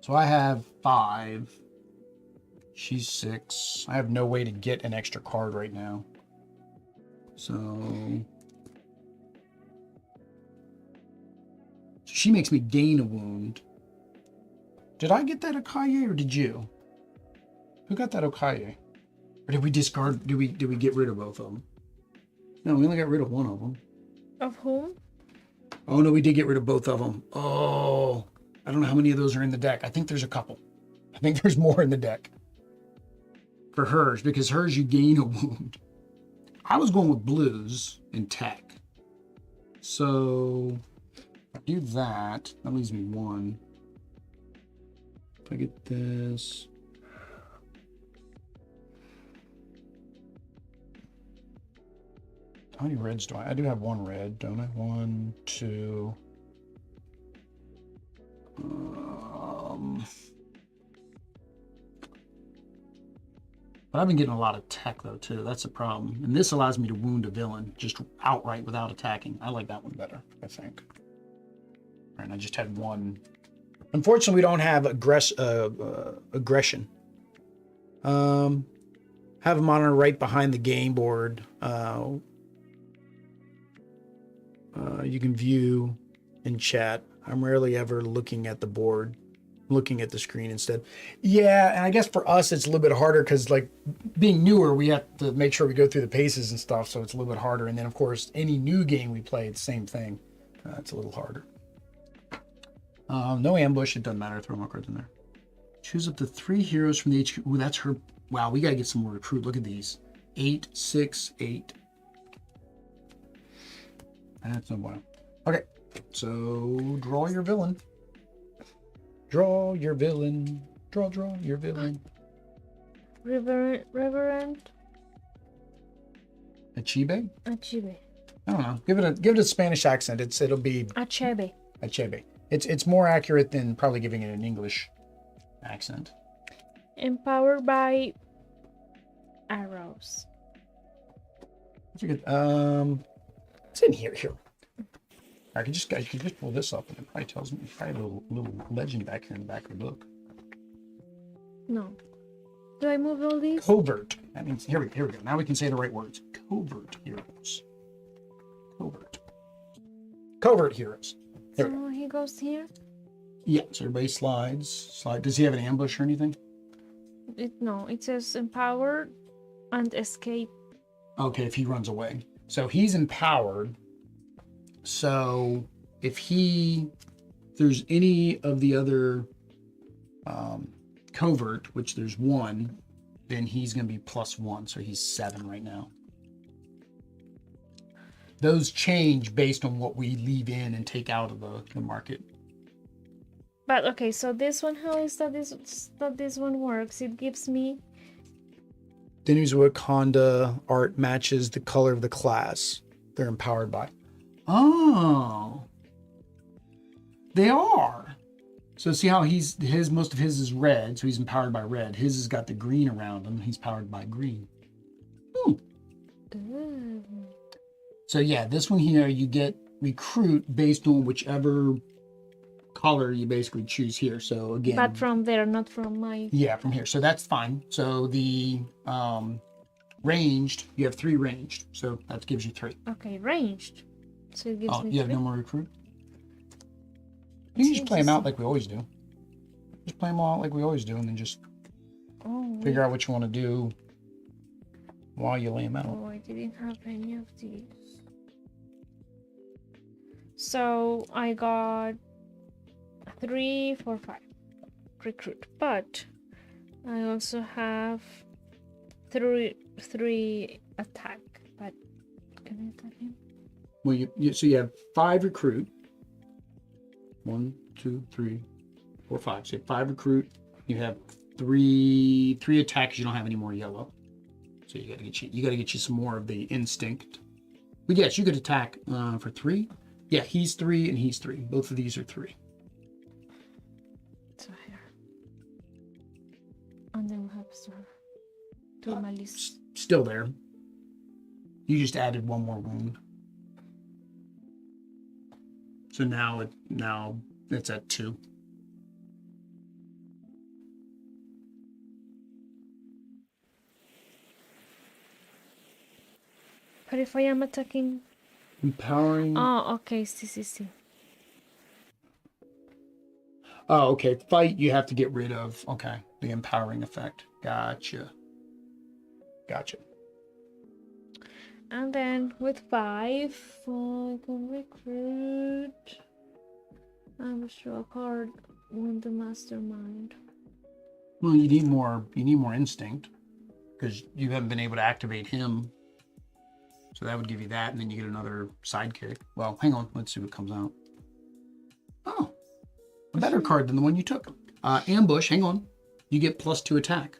So I have 5. She's 6. I have no way to get an extra card right now. So she makes me gain a wound. Did I get that Okoye or did you? Who got that Okoye? Or did we discard? Did we get rid of both of them? No, we only got rid of one of them. Of whom? Oh no, we did get rid of both of them. Oh, I don't know how many of those are in the deck. I think there's a couple. I think there's more in the deck. For hers, because hers you gain a wound. I was going with blues and tech. So if I do that, that leaves me 1. If I get this. How many reds do I? I do have 1 red, don't I? 1, 2. But I've been getting a lot of tech though too. That's the problem. And this allows me to wound a villain just outright without attacking. I like that one better, I think. All right, and I just had one. Unfortunately, we don't have aggression. Have a monitor right behind the game board. You can view in chat. I'm rarely ever looking at the board, looking at the screen instead. Yeah, and I guess for us it's a little bit harder because like being newer, we have to make sure we go through the paces and stuff, so it's a little bit harder. And then of course, any new game we play, it's the same thing. It's a little harder. No ambush. It doesn't matter. Throw more cards in there. Choose up to 3 heroes from the HQ. Ooh, that's her. Wow, we gotta get some more recruit. Look at these. 8, 6, 8. That's no bueno. Okay, so draw your villain. Draw your villain. Draw your villain. Reverend. Achebe? Achebe. I don't know. Give it a Spanish accent. It'll be Achebe. Achebe. It's more accurate than probably giving it an English accent. Empowered by arrows. It's a good, it's in here. I could just pull this up and it probably tells me. Probably a little legend back here in the back of the book. No. Do I move all these? Covert. That means here we go. Now we can say the right words. Covert heroes. Covert heroes. Here we go. So he goes here? Yeah, so everybody slides. Does he have an ambush or anything? No, it says empowered and escape. Okay, if he runs away. So he's empowered. So if there's any of the other covert, which there's 1, then he's going to be +1. So he's 7 right now. Those change based on what we leave in and take out of the market. But okay, so this one, how is that this one works? It gives me Seizing the Wakanda art matches the color of the class they're empowered by. Oh, they are. So see how most of his is red, so he's empowered by red. His has got the green around him. He's powered by green. Ooh. So yeah, this one here, you get recruit based on whichever color you basically choose here. So again, but from there, not from my. Yeah, from here. So that's fine. So the ranged, you have 3 ranged. So that gives you 3. Okay, ranged. So it gives me. You have 3. No more recruit? You can just play them out like we always do. Just play them all out like we always do, and then just figure out what you want to do while you lay them out. Oh, I didn't have any of these. So I got 3, 4, 5 recruit, but I also have 3 attack. But can I attack him? Well, so you have 5 recruit. 1, 2, 3, 4, 5. So you have 5 recruit. You have 3 attacks. You don't have any more yellow. So you gotta get you some more of the instinct. But yes, you could attack for 3. Yeah, he's 3 and he's 3. Both of these are 3. So here. And then we have to my list. Still there. You just added 1 more wound. So now it's at 2. But if I am attacking. Empowering. Oh, okay. See. Oh, okay. Fight, you have to get rid of. Okay. The empowering effect. Gotcha. And then with 5, I can recruit. I'm sure a card with the mastermind. Well, you need more instinct because you haven't been able to activate him. So that would give you that, and then you get another sidekick. Well, hang on. Let's see what comes out. Oh, a better card than the one you took. Ambush. Hang on. You get +2 attack.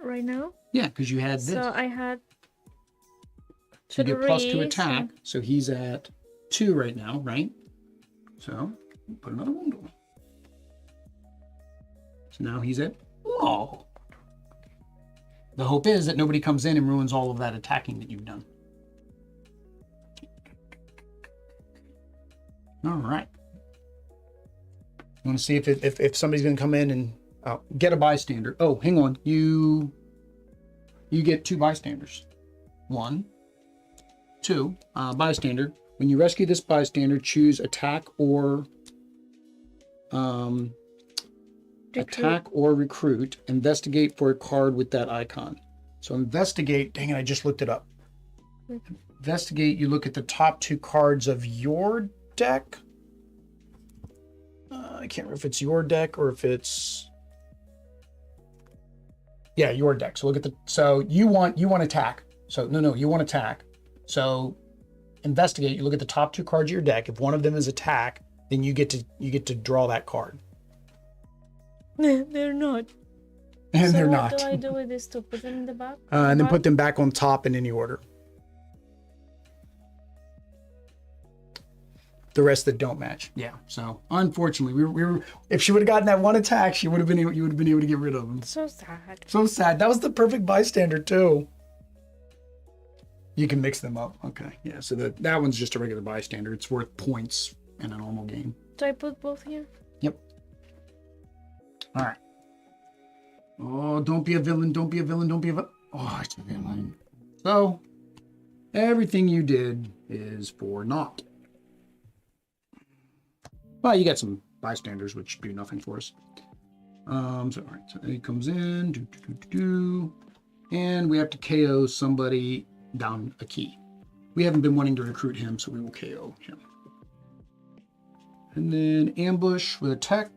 Right now? Yeah, because you had this. So I had. So you get +2 attack. So he's at 2 right now, right? So put another wound on him. So now he's at. Oh. The hope is that nobody comes in and ruins all of that attacking that you've done. All right. I want to see if somebody's going to come in and get a bystander. Oh, hang on. You get 2 bystanders. 1, 2, bystander. When you rescue this bystander, choose attack or recruit. Investigate for a card with that icon. So investigate. Dang it! I just looked it up. Investigate. You look at the top 2 cards of your deck. I can't remember if it's your deck or if it's your deck. So look at so you want attack. So no, you want attack. So investigate. You look at the top 2 cards of your deck. If one of them is attack, then you get to draw that card. They're not. And so they're not. What do I do with this to put them in the back? And then put them back on top in any order. The rest that don't match. Yeah. So unfortunately, we were if she would have gotten that 1 attack, you would have been able to get rid of them. So sad. So sad. That was the perfect bystander too. You can mix them up. Okay. Yeah. So that one's just a regular bystander. It's worth points in a normal game. Do I put both here? Yep. All right. Oh, don't be a villain. Don't be a villain. Don't be a villain. Oh, it's a villain. So everything you did is for naught. Well, you got some bystanders, which do nothing for us. So, all right. So he comes in. And we have to KO somebody down a key. We haven't been wanting to recruit him, so we will KO him. And then ambush with a tech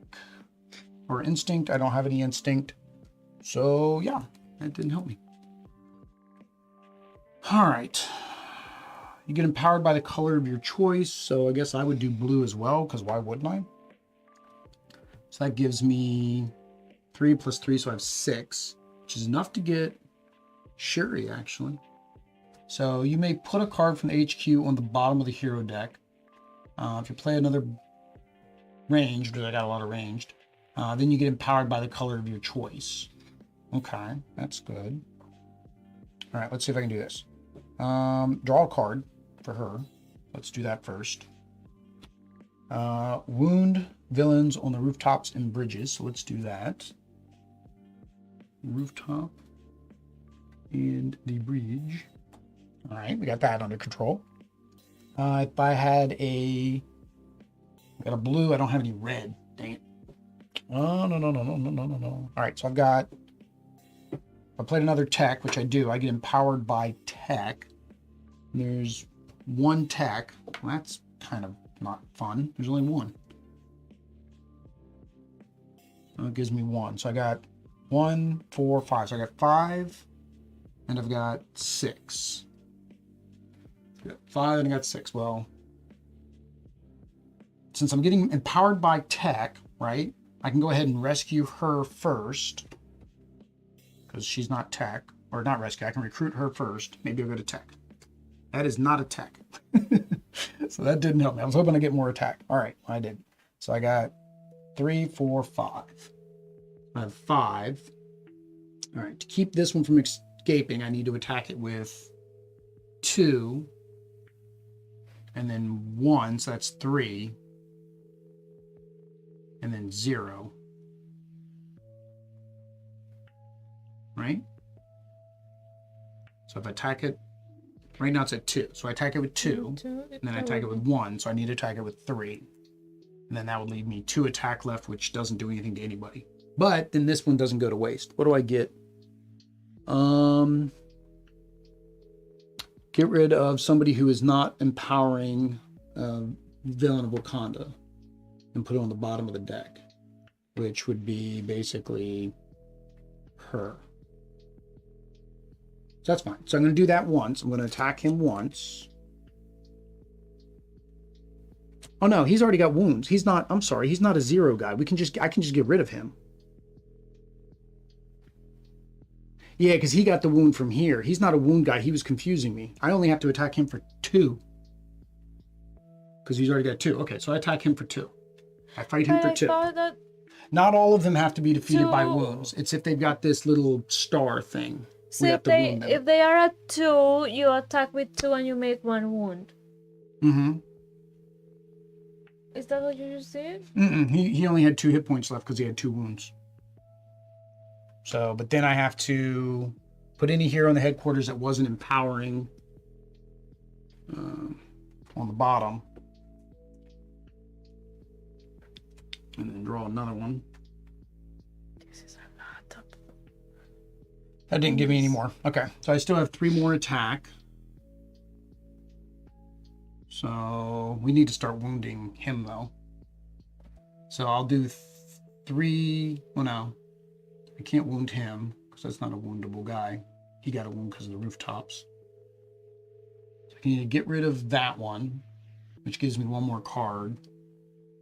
or instinct. I don't have any instinct. So yeah, that didn't help me. All right. You get empowered by the color of your choice. So I guess I would do blue as well, because why wouldn't I? So that gives me 3 + 3, so I have 6, which is enough to get Shuri, actually. So you may put a card from the HQ on the bottom of the hero deck. If you play another ranged, because I got a lot of ranged, then you get empowered by the color of your choice. Okay, that's good. All right, let's see if I can do this. Draw a card for her. Let's do that first. Wound villains on the rooftops and bridges. So let's do that. Rooftop and the bridge. All right, we got that under control. If I had got a blue, I don't have any red. Dang it. Oh, no. All right, so I played another tech, which I do. I get empowered by tech. There's 1 tech. Well, that's kind of not fun. There's only 1. So it gives me 1. So I got 1, 4, 5. So I got 5, and I've got 6. I've got 5 and I got 6. Well, since I'm getting empowered by tech, right? I can go ahead and rescue her first, because she's not tech, or not rescue. I can recruit her first. Maybe I'll go to tech. That is not a tech. So that didn't help me. I was hoping to get more attack. All right, I did. So I got 3, 4, 5. I have 5. All right, to keep this one from escaping, I need to attack it with 2. And then 1, so that's 3. And then 0. Right? So if I attack it, right now it's at 2. So I attack it with 2, and then I attack it with 1. So I need to attack it with 3. And then that would leave me 2 attack left, which doesn't do anything to anybody. But then this one doesn't go to waste. What do I get? Get rid of somebody who is not empowering villain of Wakanda and put it on the bottom of the deck, which would be basically her. So that's fine. So I'm going to do that once. I'm going to attack him once. Oh no, he's already got wounds. He's not, I'm sorry, he's not a 0 guy. I can just get rid of him. Yeah, because he got the wound from here. He's not a wound guy. He was confusing me. I only have to attack him for 2. Because he's already got 2. Okay, so I attack him for 2. I fight him for 2. Not all of them have to be defeated by wounds. It's if they've got this little star thing. So we if have to wound them. if they are at 2, you attack with 2 and you make 1 wound. Mm-hmm. Is that what you just did? He only had 2 hit points left because he had 2 wounds. So, but then I have to put any hero in the headquarters that wasn't empowering on the bottom. And then draw another one. This is a lot of... That didn't give me any more. Okay, so I still have 3 more attack. So we need to start wounding him though. So I'll do 3. Well, no, I can't wound him because that's not a woundable guy. He got a wound because of the rooftops. So I need to get rid of that one, which gives me 1 more card.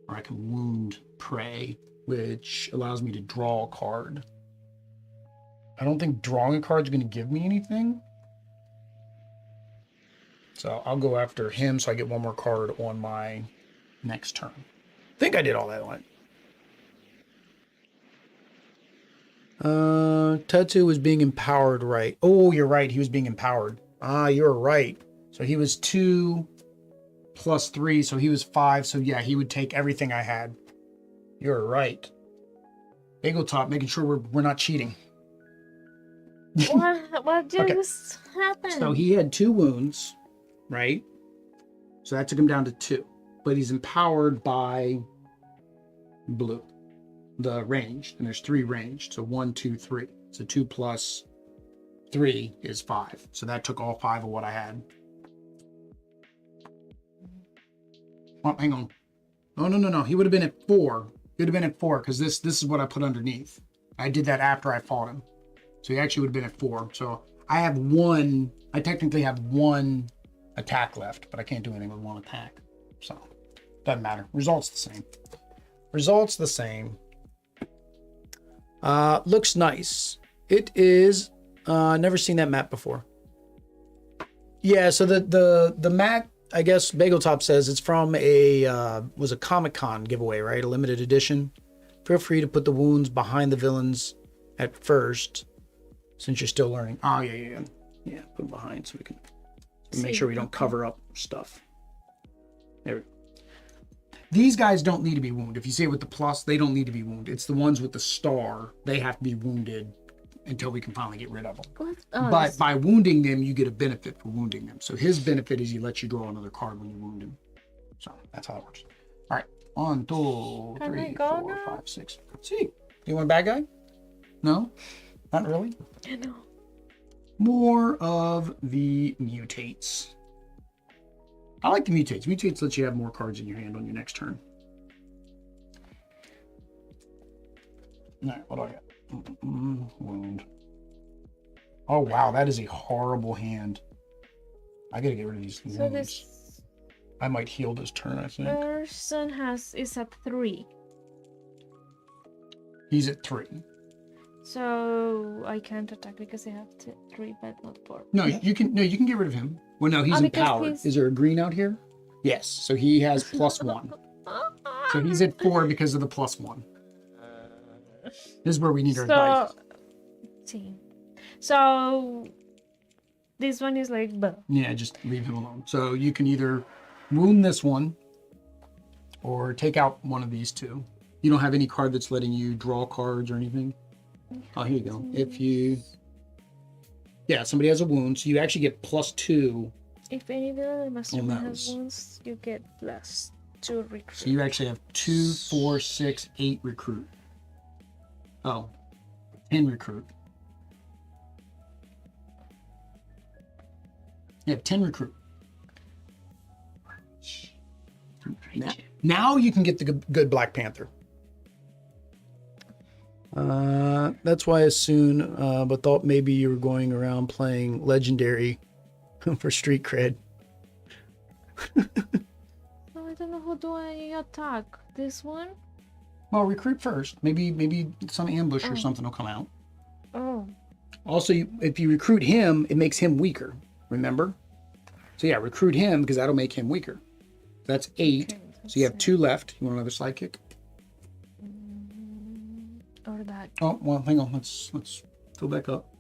Or I can wound prey, which allows me to draw a card. I don't think drawing a card is going to give me anything. So I'll go after him so I get 1 more card on my next turn. I think I did all that one. Tetsu was being empowered, right? Oh, you're right. He was being empowered. Ah, you're right. So he was 2 plus 3, so he was 5. So yeah, he would take everything I had. You're right. Bagel Top, making sure we're not cheating. What just happened? So he had 2 wounds, right? So that took him down to 2. But he's empowered by blue, the ranged, and there's 3 ranged. So 1, 2, 3. So 2 plus 3 is 5. So that took all 5 of what I had. Oh, hang on. No. He would have been at 4. He would have been at 4 because this is what I put underneath. I did that after I fought him. So he actually would have been at 4. So I have 1. I technically have 1 attack left, but I can't do anything with 1 attack. So doesn't matter. Results the same. Results the same. Looks nice. It is. Never seen that map before. Yeah. So the map, I guess Bagel Top says it's from was a Comic-Con giveaway, right? A limited edition. Feel free to put the wounds behind the villains at first, since you're still learning. Oh yeah. Put them behind so we can make sure we don't cover up stuff. There we go. These guys don't need to be wounded. If you see it with the plus, they don't need to be wounded. It's the ones with the star. They have to be wounded until we can finally get rid of them. But by wounding them, you get a benefit for wounding them. So his benefit is he lets you draw another card when you wound him. So that's how it works. All right. 1, 2, 3, 4, 5, 6. See. Do you want a bad guy? No? Not really? No. More of the mutates. I like the mutates. Mutates lets you have more cards in your hand on your next turn. All right, what do I got? Wound. Oh, wow, that is a horrible hand. I gotta get rid of these wounds. So this I might heal this turn, I think. person is at 3. He's at 3. So I can't attack because I have 3, but not 4. No, you can get rid of him. Well, no, he's because empowered. Is there a green out here? Yes, so he has +1. So he's at 4 because of the +1. This is where we need our advice. See. So this one is like, yeah, just leave him alone. So you can either wound this one or take out one of these 2. You don't have any card that's letting you draw cards or anything. Oh, here you go. If you, yeah, somebody has a wound, so you actually get +2. If any villain mastermind has wounds, you get +2 recruit. So you actually have 2, 4, 6, 8 recruit. Oh, 10 recruit. You have 10 recruit. Now you can get the good Black Panther. That's why I soon, but thought maybe you were going around playing legendary for street cred. Oh, I don't know how do I attack this one. Well, recruit first. Maybe some ambush or something will come out. Oh. Also, if you recruit him, it makes him weaker. Remember? So yeah, recruit him because that'll make him weaker. That's 8. Okay, so you have 2 left. You want another sidekick? Or that. Oh well, hang on. Let's fill back up.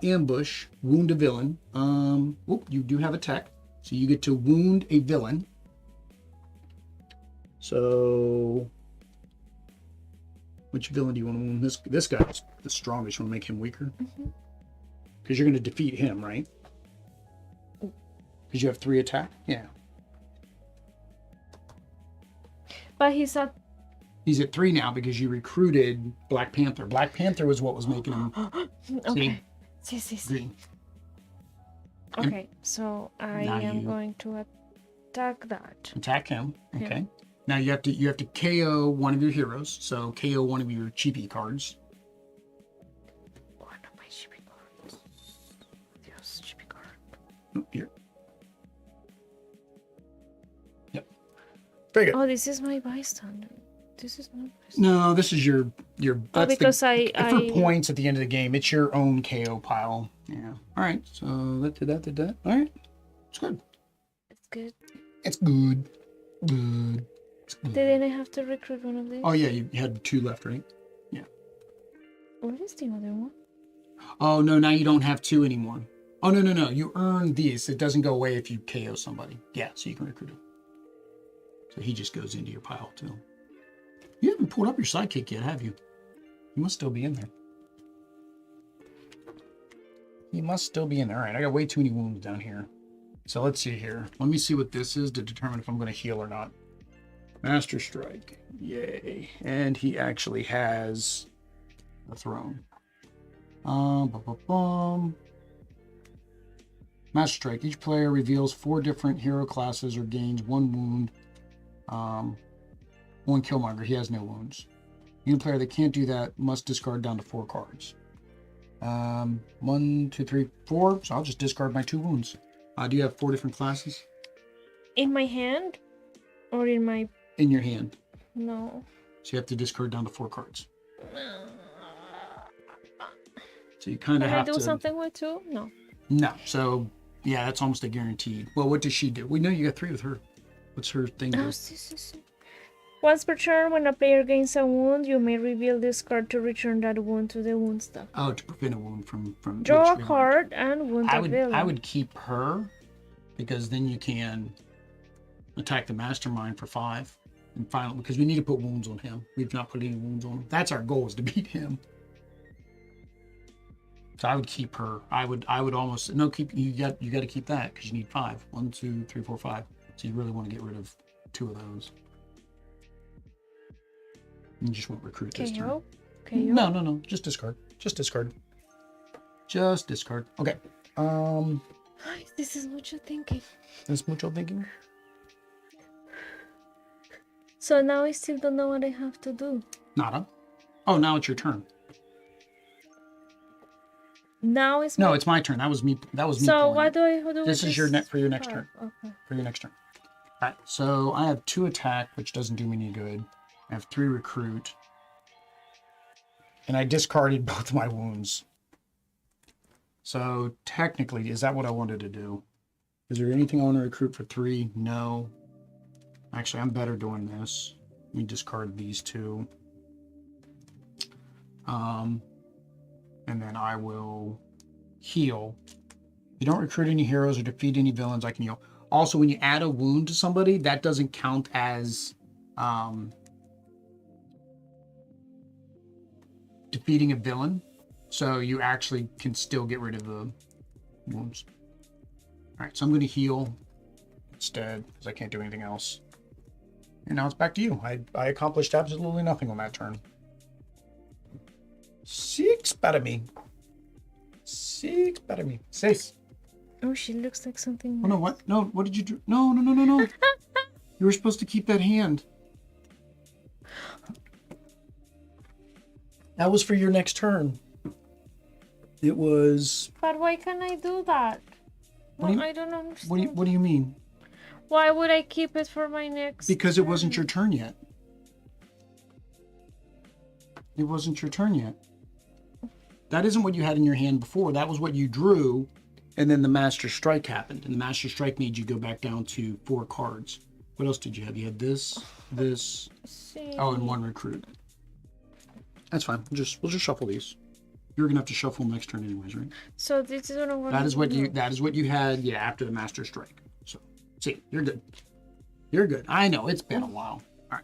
ambush, wound a villain. You do have a tech, so you get to wound a villain. So, which villain do you want to wound? This guy's the strongest. You want to make him weaker? Because you're going to defeat him, right? Because you have 3 attack? Yeah. But he's at... He's at 3 now because you recruited Black Panther. Black Panther was what was making him... Okay. See. Green. Okay, so I am going to attack that. Attack him. Okay. Yeah. Now you have to KO one of your heroes. So KO one of your chibi cards. One of my chibi cards. Yes, chibi card. Oh, here. Yep. Very good. Oh, this is my bystander. This is not bystander. No, this is your. That's because for points at the end of the game. It's your own KO pile. Yeah. All right. So that did that. All right. It's good. It's good. It's good. Good. Didn't I have to recruit one of these? Oh yeah, you had 2 left, right? Yeah. What is the other one? Oh no, now you don't have 2 anymore. Oh no. You earn these. It doesn't go away if you KO somebody. Yeah, so you can recruit him. So he just goes into your pile too. You haven't pulled up your sidekick yet, have you? You must still be in there. He must still be in there. All right, I got way too many wounds down here. So let's see here. Let me see what this is to determine if I'm going to heal or not. Master Strike. Yay. And he actually has a throne. Master Strike. Each player reveals 4 different hero classes or gains 1 wound. 1 Killmonger. He has no wounds. Any player that can't do that must discard down to 4 cards. 1, 2, 3, 4. So I'll just discard my 2 wounds. Do you have 4 different classes? In my hand? Or in my... In your hand. No. So you have to discard down to 4 cards. So you kind of have to... Can I do something with 2? No. No. So, yeah, that's almost a guaranteed. Well, what does she do? We know you got 3 with her. What's her thing do? Once per turn, when a player gains a wound, you may reveal this card to return that wound to the wound stack. Oh, to prevent a wound from draw a card and wound a villain. I would keep her, because then you can attack the mastermind for 5. And finally, because we need to put wounds on him. We've not put any wounds on him. That's our goal, is to beat him. So I would keep her. I would almost keep you got to keep that because you need 5. 1, 2, 3, 4, 5. So you really want to get rid of 2 of those. You just won't recruit this turn. KO? No. Just discard. Just discard. Okay. This is mucho thinking. This mucho thinking. So now I still don't know what I have to do. Nada. Oh, now it's your turn. Now it's no, it's my turn. That was me. So what do I do? This is your for your next turn. Okay. For your next turn. All right. So I have 2 attack, which doesn't do me any good. I have 3 recruit. And I discarded both my wounds. So technically, is that what I wanted to do? Is there anything I want to recruit for 3? No. Actually, I'm better doing this. Let me discard these 2. And then I will heal. If you don't recruit any heroes or defeat any villains, I can heal. Also, when you add a wound to somebody, that doesn't count as defeating a villain. So you actually can still get rid of the wounds. All right, so I'm going to heal instead because I can't do anything else. And now it's back to you. I accomplished absolutely nothing on that turn. 6 better me. 6 better me. 6. Oh, she looks like something. Oh no! What? No! What did you do? No! You were supposed to keep that hand. That was for your next turn. It was. But why can't I do that? I don't understand. What do you mean? Why would I keep it for my next? Because it wasn't your turn yet. It wasn't your turn yet. That isn't what you had in your hand before. That was what you drew, and then the Master Strike happened. And the Master Strike made you go back down to 4 cards. What else did you have? You had this. Oh, and 1 recruit. That's fine. We'll just shuffle these. You're gonna have to shuffle next turn anyways, right? So this is what I want. That is what you had, yeah, after the Master Strike. So see, you're good. You're good. I know it's been a while. All right.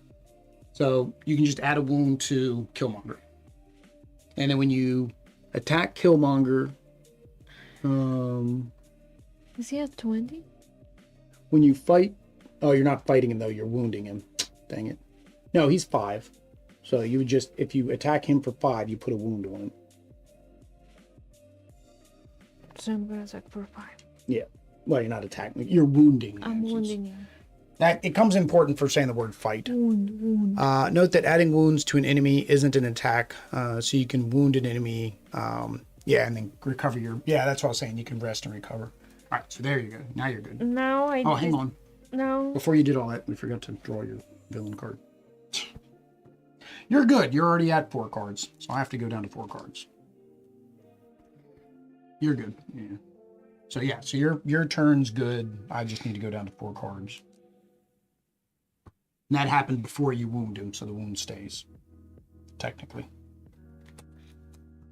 So you can just add a wound to Killmonger. And then when you attack Killmonger, Is he at 20? when you fight, oh, you're not fighting him though, you're wounding him. Dang it. No, he's 5. So you would just, if you attack him for 5, you put a wound on him. So I'm gonna attack for 5. Yeah. Well, you're not attacking. You're wounding him. I'm wounding him. That it comes important for saying the word fight. Wound. Note that adding wounds to an enemy isn't an attack, so you can wound an enemy. Yeah, and then recover your. Yeah, that's what I was saying. You can rest and recover. All right, so there you go. Now you're good. Now I. Oh, hang on. No. Before you did all that, we forgot to draw your villain card. You're good. You're already at 4 cards, so I have to go down to 4 cards. You're good. Yeah. So yeah, so your turn's good. I just need to go down to 4 cards. And that happened before you wound him, so the wound stays. Technically.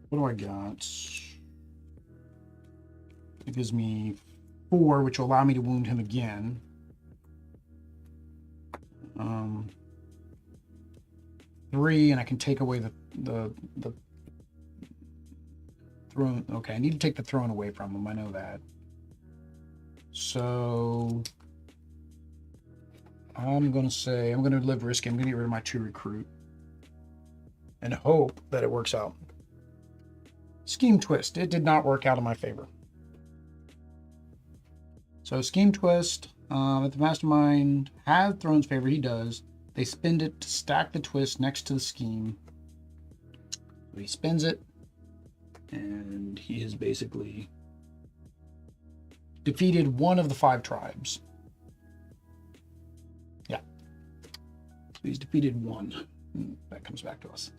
What do I got? It gives me 4, which will allow me to wound him again. 3, and I can take away the throne. Okay, I need to take the throne away from him. I know that. So I'm going to say, I'm going to live risky. I'm going to get rid of my 2 recruit and hope that it works out. Scheme twist. It did not work out in my favor. So scheme twist, if the mastermind has throne's favor, he does. They spend it to stack the twist next to the scheme. So he spends it, and he has basically defeated one of the 5 tribes. Yeah. So he's defeated 1. That comes back to us.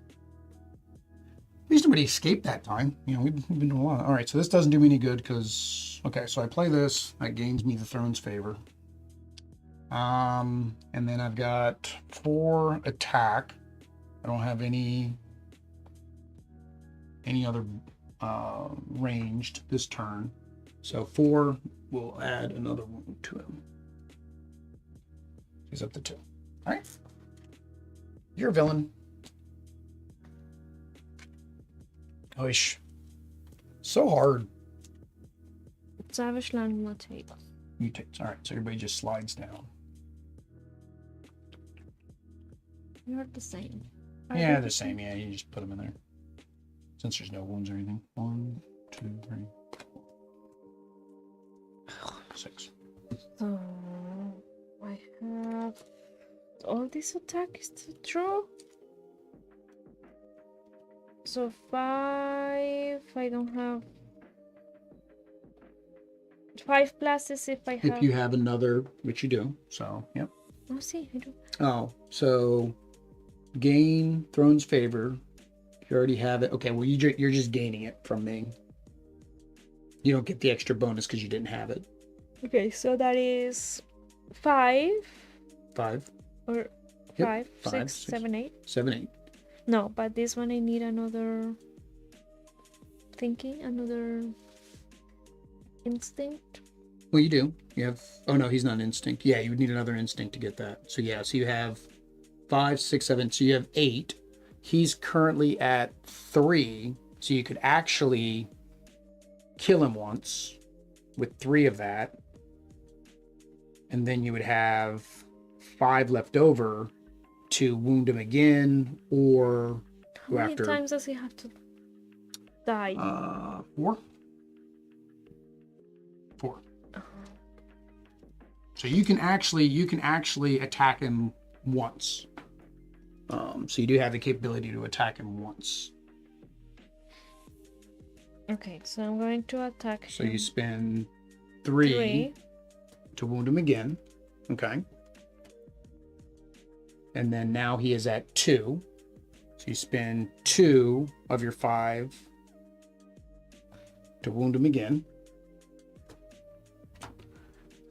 At least nobody escaped that time. You know, we've been doing a lot. All right, so this doesn't do me any good because, okay, so I play this. That gains me the throne's favor. And then I've got 4 attack. I don't have any other ranged this turn. So 4 will add another wound to him. He's up to 2. All right. You're a villain. Oish. So hard. Savage land mutates. Mutates. All right, so everybody just slides down. You're the same. Yeah, the same. Yeah, you just put them in there. Since there's no wounds or anything. 1, 2, 3, 4, 6. So I have all these attacks to draw. So 5. I don't have 5 pluses if I have. If you have another, which you do. So, yep. Oh, see, I do. Oh, so gain throne's favor. You already have it. Okay, well, you're just gaining it from me. You don't get the extra bonus because you didn't have it. Okay, so that is 5. 5. Or 5, Yep, 6, 7, 8. 7, 8. No, but this one I need another thinking, another instinct. Well, you do. You have. Oh no, he's not an instinct. Yeah, you would need another instinct to get that. So yeah, so you have 5, 6, 7. So you have 8. He's currently at 3. So you could actually kill him once with 3 of that, and then you would have 5 left over to wound him again, or How many times does he have to die? 4. 4. So you can actually attack him once. So you do have the capability to attack him once. Okay, so I'm going to attack him. So you spend 3 to wound him again. Okay. And then now he is at 2. So you spend 2 of your 5 to wound him again.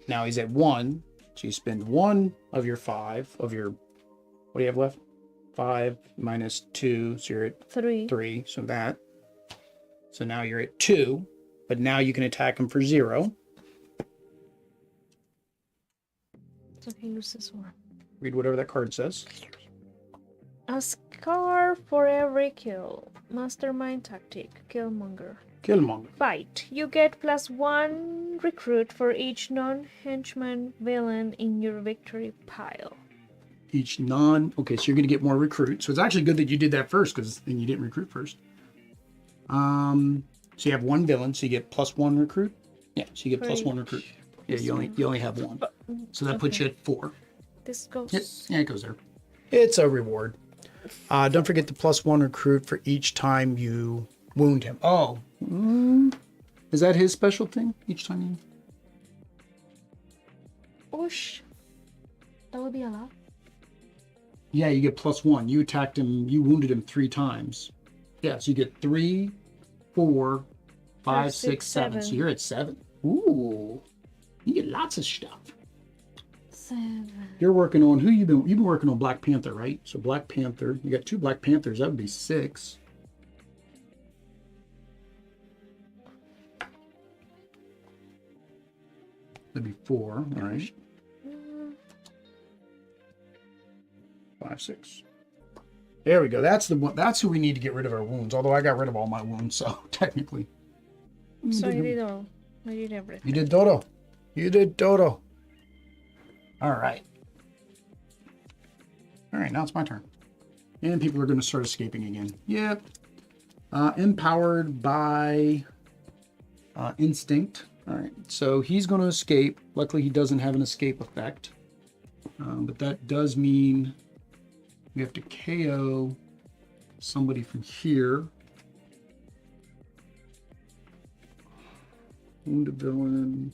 Now he's at 1. So you spend 1 of your 5 of your, what do you have left? 5 minus 2, so you're at 3. 3. So that. So now you're at 2, but now you can attack him for 0. So he uses 1. Read whatever that card says. A scar for every kill. Mastermind tactic. Killmonger. Killmonger. Fight. You get +1 recruit for each non-henchman villain in your victory pile. Each non... Okay, so you're going to get more recruits. So it's actually good that you did that first, because then you didn't recruit first. So you have 1 villain, so you get +1 recruit. Yeah, so you get +1 recruit. Yeah, you only have 1. So that puts you at 4. This goes... Yep. Yeah, it goes there. It's a reward. Don't forget the +1 recruit for each time you wound him. Oh. Is that his special thing? Each time you... Oosh. That would be a lot. Yeah, you get +1. You attacked him, you wounded him 3 times. Yeah, so you get 3, 4, 5, 6, 7. So you're at 7. Ooh. You get lots of stuff. 7. You're working on you've been working on Black Panther, right? So Black Panther, you got 2 Black Panthers, that would be 6. That'd be 4, all right. 5, 6. There we go. That's the one. That's who we need to get rid of our wounds. Although I got rid of all my wounds, so technically. So you did all. I did everything. You did Dodo. You did Dodo. All right. All right, now it's my turn. And people are going to start escaping again. Yep. Empowered by instinct. All right, so he's going to escape. Luckily, he doesn't have an escape effect. But that does mean we have to KO somebody from here. Wound a villain.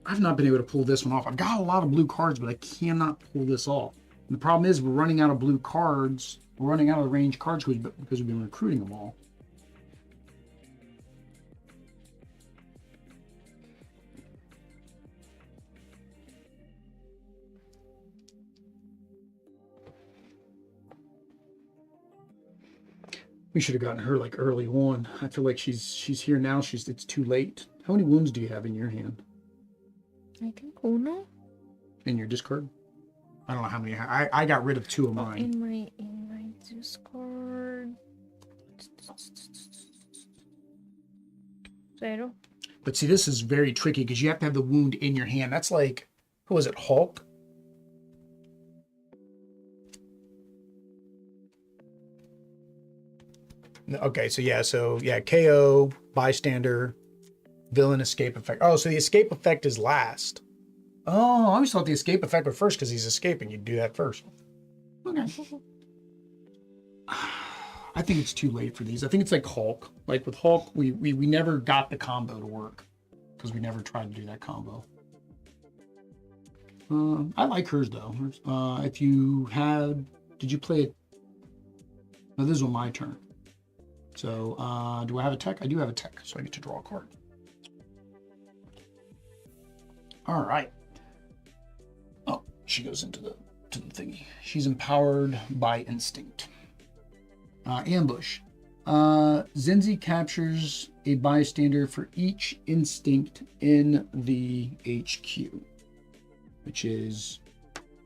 I've not been able to pull this one off. I've got a lot of blue cards, but I cannot pull this off. And the problem is we're running out of blue cards. We're running out of range cards because we've been recruiting them all. We should have gotten her like early on. I feel like she's here now. It's too late. How many wounds do you have in your hand? I think 1. In your discard? I don't know how many. I got rid of 2 of mine. In my discard. 0. But see, this is very tricky because you have to have the wound in your hand. That's like, who was it, Hulk? Okay, so yeah, KO, bystander, villain, escape effect. Oh, so the escape effect is last. Oh, I always thought the escape effect was first because he's escaping. You'd do that first. Okay. I think it's too late for these. I think it's like Hulk. Like with Hulk, we never got the combo to work because we never tried to do that combo. I like hers though. If you had, did you play it? No, this is on my turn. So, do I have a tech? I do have a tech, so I get to draw a card. All right. Oh, she goes into the thingy. She's empowered by instinct. Ambush. Zenzi captures a bystander for each instinct in the HQ, which is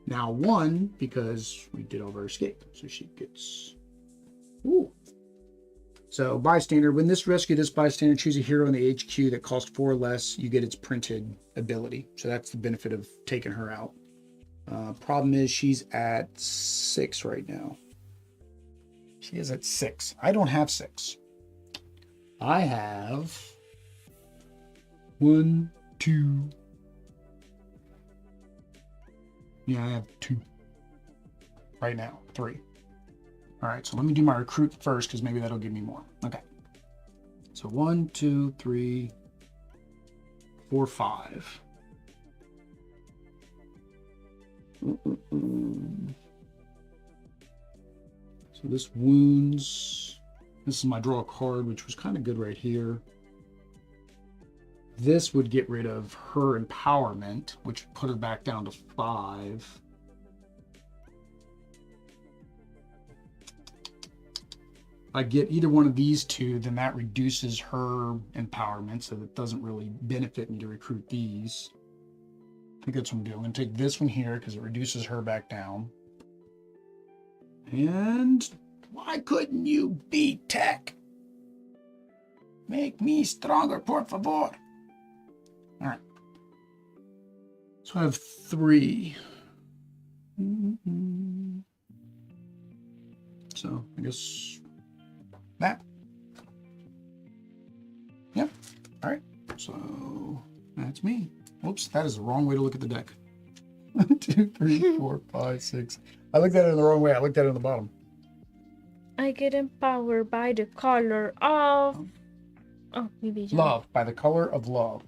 now 1 because we did all of our escape. So she gets... Ooh. So bystander, when this bystander, choose a hero in the HQ that costs 4 less, you get its printed ability. So that's the benefit of taking her out. Problem is she's at 6 right now. She is at 6. I don't have 6. I have 1, 2. Yeah, I have 2 right now. 3. All right, so let me do my recruit first because maybe that'll give me more. Okay. So 1, 2, 3, 4, 5. So this wounds. This is my draw card, which was kind of good right here. This would get rid of her empowerment, which would put her back down to 5. I get either one of these two, then that reduces her empowerment, so that doesn't really benefit me to recruit these. I think that's what I'm doing. I'm going to take this one here because it reduces her back down. And why couldn't you be tech? Make me stronger, por favor. All right. So I have 3. So I guess that. Yep. All right. So that's me. Whoops, that is the wrong way to look at the deck. 1, 2, 3, 4, 5, 6. I looked at it in the wrong way. I looked at it on the bottom. I get empowered by the color of... Oh, maybe yeah. Love, by the color of love.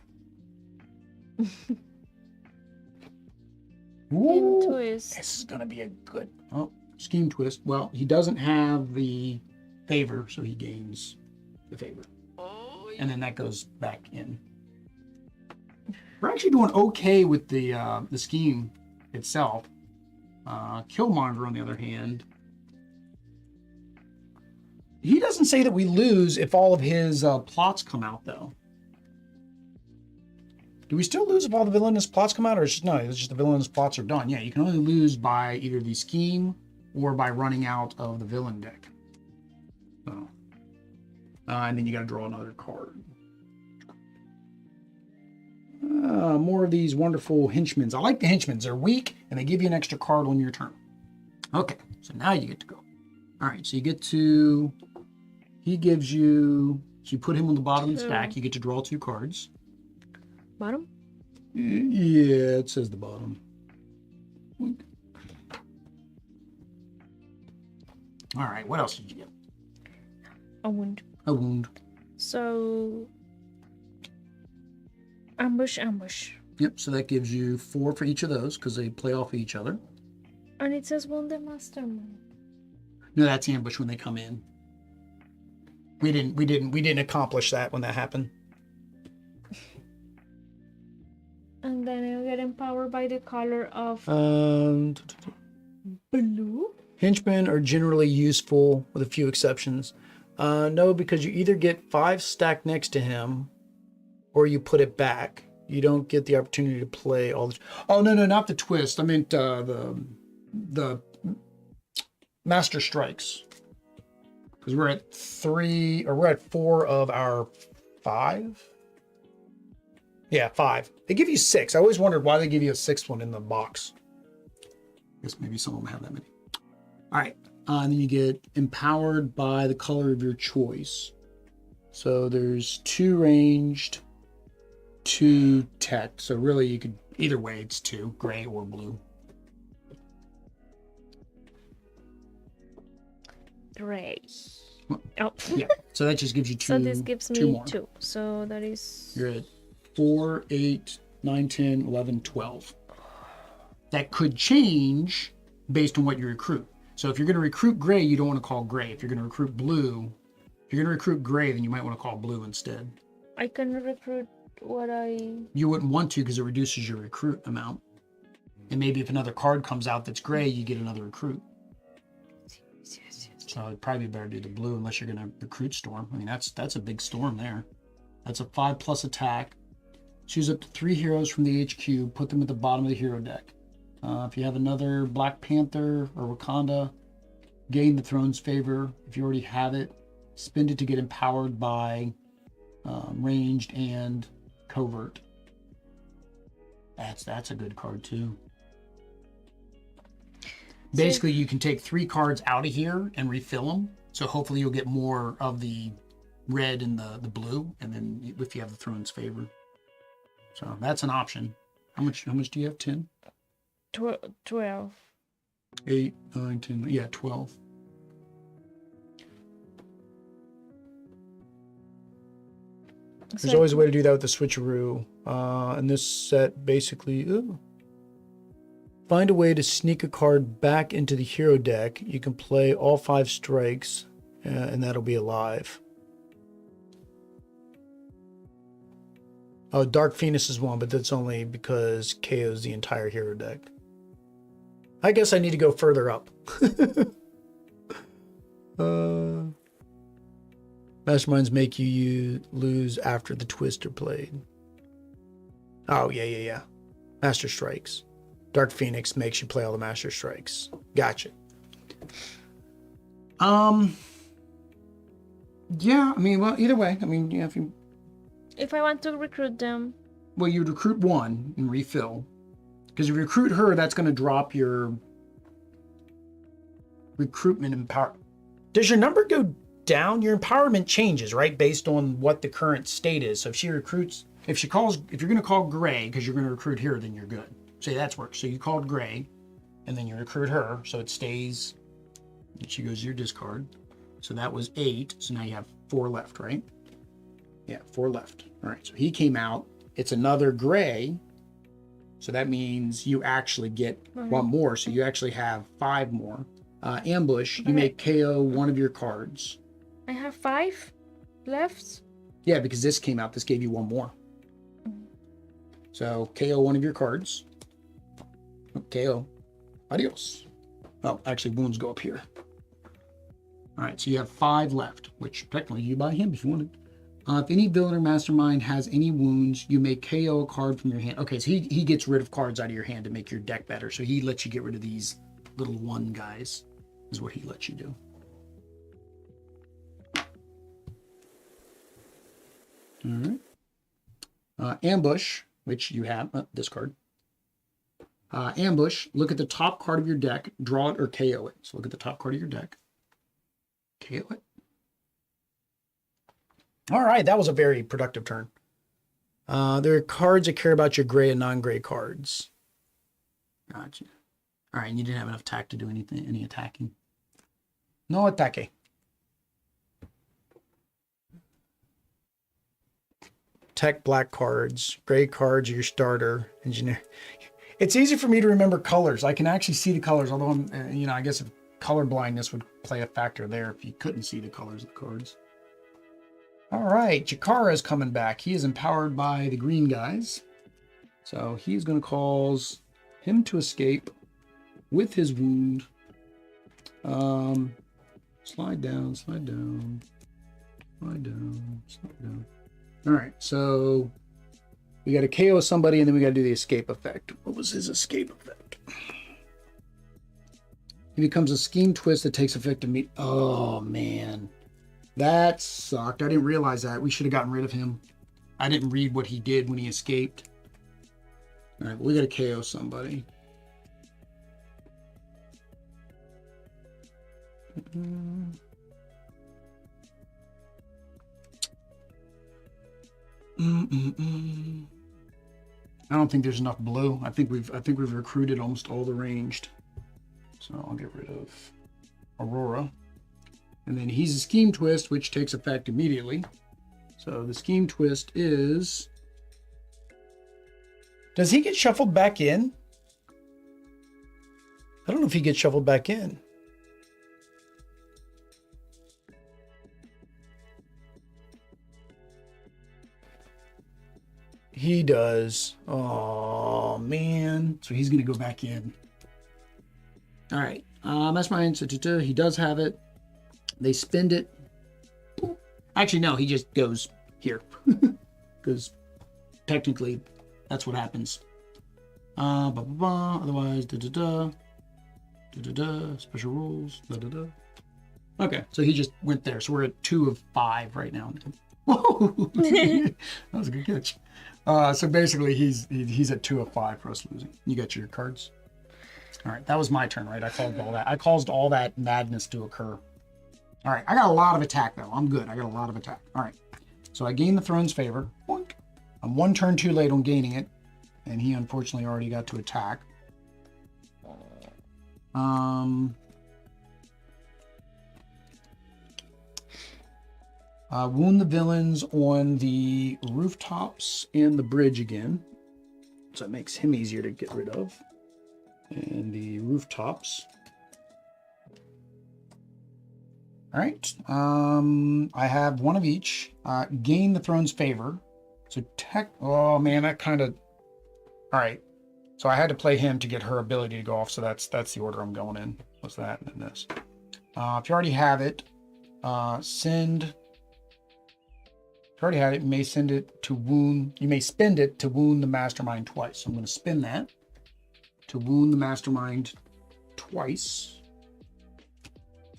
Ooh, twist. this is going to be a good scheme twist. Well, he doesn't have the favor, so he gains the favor. And then that goes back in. We're actually doing okay with the scheme itself. Killmonger, on the other hand, he doesn't say that we lose if all of his plots come out, though. Do we still lose if all the villainous plots come out, or it's just the villainous plots are done? Yeah, you can only lose by either the scheme or by running out of the villain deck. So, and then you got to draw another card. More of these wonderful henchmen. I like the henchmen. They're weak, and they give you an extra card on your turn. Okay, so now you get to go. All right, so you get to... He gives you... So you put him on the bottom of the stack. You get to draw 2 cards. Bottom? Yeah, it says the bottom. All right, what else did you get? A wound. A wound. So... Ambush. Yep, so that gives you 4 for each of those because they play off of each other. And it says wound the mastermind. No, that's ambush when they come in. We didn't accomplish that when that happened. And then you get empowered by the color of blue. Henchmen are generally useful with a few exceptions. No, because you either get 5 stacked next to him, or you put it back. You don't get the opportunity to play all the... Oh, no, not the twist. I meant the Master Strikes. Because we're at 3, or we're at 4 of our 5. Yeah, 5. They give you 6. I always wondered why they give you a 6th one in the box. I guess maybe some of them have that many. All right. And then you get empowered by the color of your choice. So there's 2 ranged, 2 tech. So really you could, either way it's 2, gray or blue. Gray. Oh. Yeah, so that just gives you 2. So this gives me 2 more. 2. So that is... You're at 4, 8, 9, 10, 11, 12. That could change based on what you recruit. So if you're going to recruit gray, you don't want to call gray. If you're going to recruit blue, if you're going to recruit gray, then you might want to call blue instead. I can recruit what I... You wouldn't want to because it reduces your recruit amount. And maybe if another card comes out that's gray, you get another recruit. So it'd probably be better to do the blue unless you're going to recruit Storm. I mean, that's a big Storm there. That's a 5+ attack. Choose up to 3 heroes from the HQ. Put them at the bottom of the hero deck. If you have another Black Panther or Wakanda, gain the throne's favor. If you already have it, spend it to get empowered by ranged and covert. That's a good card too. Basically, you can take 3 cards out of here and refill them. So hopefully you'll get more of the red and the blue, and then if you have the throne's favor. So that's an option. How much do you have? 10? 12. 8, 9, 10. Yeah, 12. There's always a way to do that with the switcheroo. And this set basically... Ooh. Find a way to sneak a card back into the hero deck. You can play all 5 strikes, and that'll be alive. Oh, Dark Phoenix is one, but that's only because KO's the entire hero deck. I guess I need to go further up. Masterminds make you lose after the twist are played. Oh, yeah. Master Strikes. Dark Phoenix makes you play all the Master Strikes. Gotcha. Yeah, I mean, well, either way. I mean, yeah, If I want to recruit them. Well, you'd recruit one and refill. Because if you recruit her, that's going to drop your recruitment and power. Does your number go down? Your empowerment changes, right? Based on what the current state is. So if she recruits, if you're going to call Gray, because you're going to recruit her, then you're good. Say that's works. So you called Gray, and then you recruit her, so it stays, and she goes to your discard. So that was 8. So now you have 4 left, right? Yeah, 4 left. All right, so he came out. It's another Gray. So that means you actually get 1 more. So you actually have 5 more. Ambush, you make KO one of your cards. I have 5 left? Yeah, because this came out. This gave you 1 more. So KO one of your cards. KO. Adios. Oh, actually, wounds go up here. All right, so you have 5 left, which technically you buy him if you wanted. If any villain or mastermind has any wounds, you may KO a card from your hand. Okay, so he gets rid of cards out of your hand to make your deck better. So he lets you get rid of these little 1 guys, is what he lets you do. All right. Ambush, which you have, discard. Ambush, look at the top card of your deck, draw it or KO it. So look at the top card of your deck. KO it. All right, that was a very productive turn. There are cards that care about your gray and non-gray cards. Gotcha. All right, and you didn't have enough attack to do any attacking. No attacking. Tech black cards. Gray cards are your starter. Engineer. It's easy for me to remember colors. I can actually see the colors, although I'm, I guess if color blindness would play a factor there if you couldn't see the colors of the cards. All right, Jakara is coming back. He is empowered by the green guys. So he's going to cause him to escape with his wound. Slide down, slide down, slide down, slide down. All right, so we got to KO somebody, and then we got to do the escape effect. What was his escape effect? He becomes a scheme twist that takes effect immediately. Oh, man. That sucked. I didn't realize that. We should have gotten rid of him. I didn't read what he did when he escaped. All right, well, we got to KO somebody. I don't think there's enough blue. I think we've recruited almost all the ranged. So I'll get rid of Aurora. And then he's a scheme twist, which takes effect immediately. So the scheme twist is... Does he get shuffled back in? I don't know if he gets shuffled back in. He does. Oh, man. So he's going to go back in. All right. Mastermind, he does have it. They spend it. Actually, no, he just goes here. Because technically, that's what happens. Otherwise, special rules. Okay, so he just went there. So we're at 2 of 5 right now. Whoa! That was a good catch. So basically, he's at 2 of 5 for us losing. You got your cards. All right, that was my turn, right? I caused all that. I caused all that madness to occur. All right, I got a lot of attack, though. I'm good. I got a lot of attack. All right, so I gained the throne's favor. Boink. I'm 1 turn too late on gaining it, and he unfortunately already got to attack. Wound the villains on the rooftops and the bridge again. So it makes him easier to get rid of. And the rooftops. All right. I have 1 of each. Gain the throne's favor. So oh man, that kind of... All right. So I had to play him to get her ability to go off. So that's the order I'm going in. What's that and then this? If you already have it, send already had it. You may send it to wound. You may spend it to wound the mastermind twice. So I'm going to spin that to wound the mastermind twice.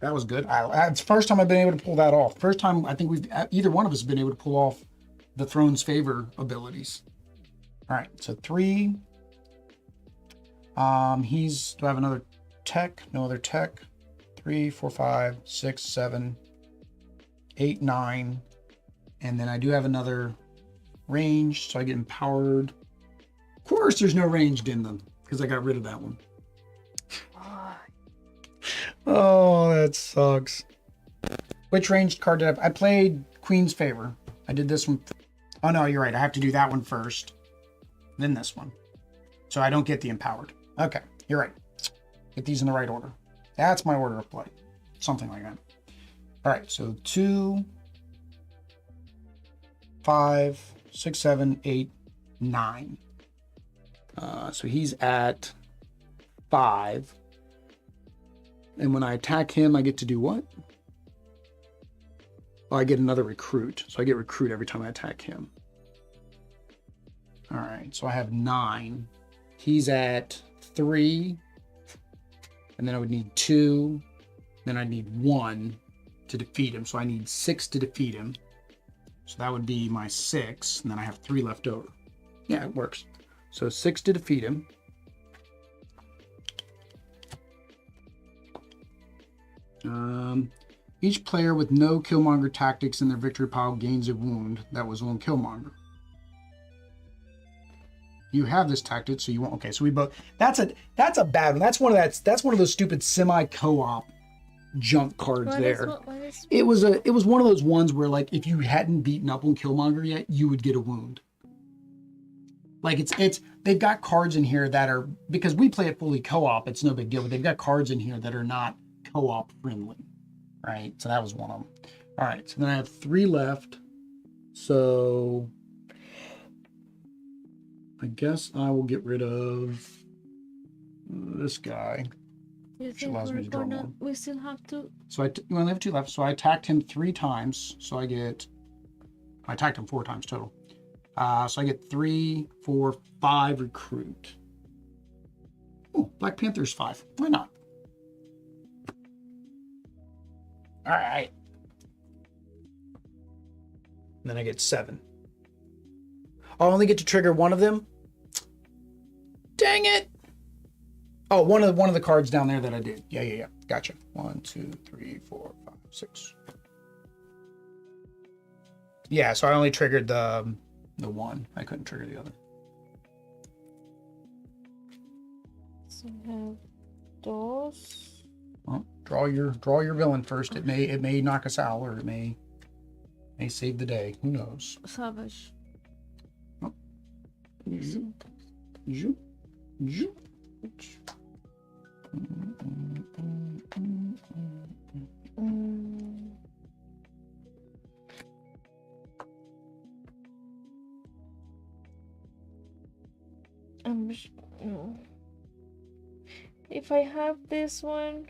That was good. It's the first time I've been able to pull that off. First time I think either one of us have been able to pull off the Throne's Favor abilities. All right, so 3. Do I have another tech? No other tech. 3, 4, 5, 6, 7, 8, 9. And then I do have another range, so I get empowered. Of course, there's no ranged in them because I got rid of that one. Oh, that sucks. Which ranged card did I played Queen's Favor. I did this one. Oh, no, you're right. I have to do that one first, then this one. So I don't get the empowered. Okay, you're right. Get these in the right order. That's my order of play. Something like that. All right, so 2, 5, 6, 7, 8, 9. So he's at 5. And when I attack him, I get to do what? Oh, I get another recruit. So I get recruit every time I attack him. All right, so I have 9. He's at 3. And then I would need 2. Then I need 1 to defeat him. So I need 6 to defeat him. So that would be my 6. And then I have 3 left over. Yeah, it works. So 6 to defeat him. Each player with no Killmonger tactics in their victory pile gains a wound that was on Killmonger. You have this tactic, so you won't. Okay, so we both. That's a bad one. That's one of those stupid semi co-op junk cards there. It was one of those ones where, like, if you hadn't beaten up on Killmonger yet, you would get a wound. Like they've got cards in here that are, because we play it fully co-op, it's no big deal, but they've got cards in here that are not co-op friendly, right? So that was one of them. All right, so then I have 3 left. So I guess I will get rid of this guy, which allows me to draw 1. We still have to. So we only have 2 left. So I attacked him 3 times. So I attacked him 4 times total. So I get 3, 4, 5 recruit. Oh, Black Panther's 5. Why not? All right. And then I get 7. I only get to trigger one of them. Dang it! Oh, one of the cards down there that I did. Yeah. Gotcha. 1, 2, 3, 4, 5, 6. Yeah, so I only triggered the 1. I couldn't trigger the other. So we have those. Well, draw your villain first. It may knock us out, or it may save the day. Who knows? Savage. Oh. No. If I have this one,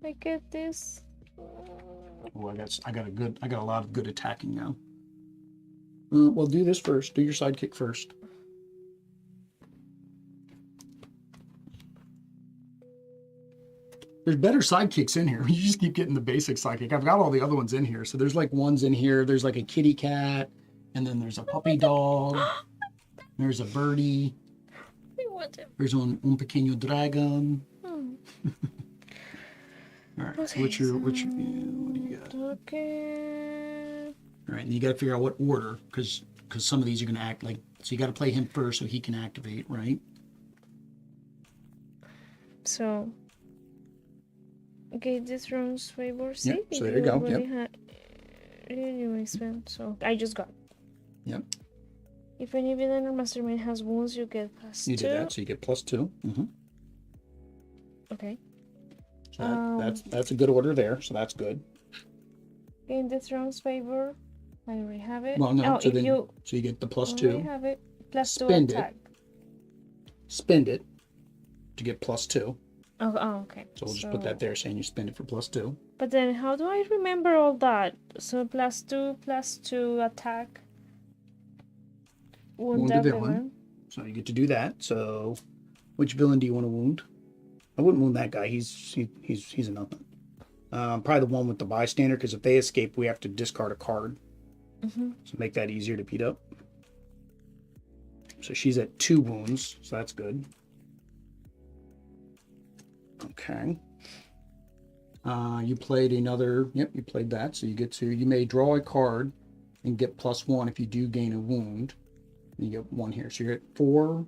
I get this. Oh, I got a lot of good attacking now. Well, do this first. Do your sidekick first. There's better sidekicks in here. You just keep getting the basic sidekick. I've got all the other ones in here. So there's like ones in here. There's like a kitty cat, and then there's a puppy dog. There's a birdie. There's un pequeño dragon. All right. So what do you got? Okay. All right, and you got to figure out what order, because some of these are going to act like. So you got to play him first so he can activate, right? So. Okay, this round's favor. See, yep, so there you go. Yep. Anyway, so I just got. Yep. If any villain or mastermind has wounds, you get +2. You did that, so you get +2. Mm-hmm. Okay. So that's a good order there. So that's good. In this round's favor, I already have it. Well, no. Oh, so you get the +2. I have it. +2 attack. Spend it to get +2. Oh, okay. So we'll just put that there, saying you spend it for +2. But then how do I remember all that? So +2 attack. Wound a a villain. villain. So you get to do that. So which villain do you want to wound? I wouldn't wound that guy. He's a nothing. Probably the one with the bystander, because if they escape, we have to discard a card. Mm-hmm. So make that easier to beat up. So she's at 2 wounds, so that's good. Okay. You played another. Yep, you played that. So you get to. You may draw a card and get +1 if you do gain a wound. You get 1 here. So you're at 4,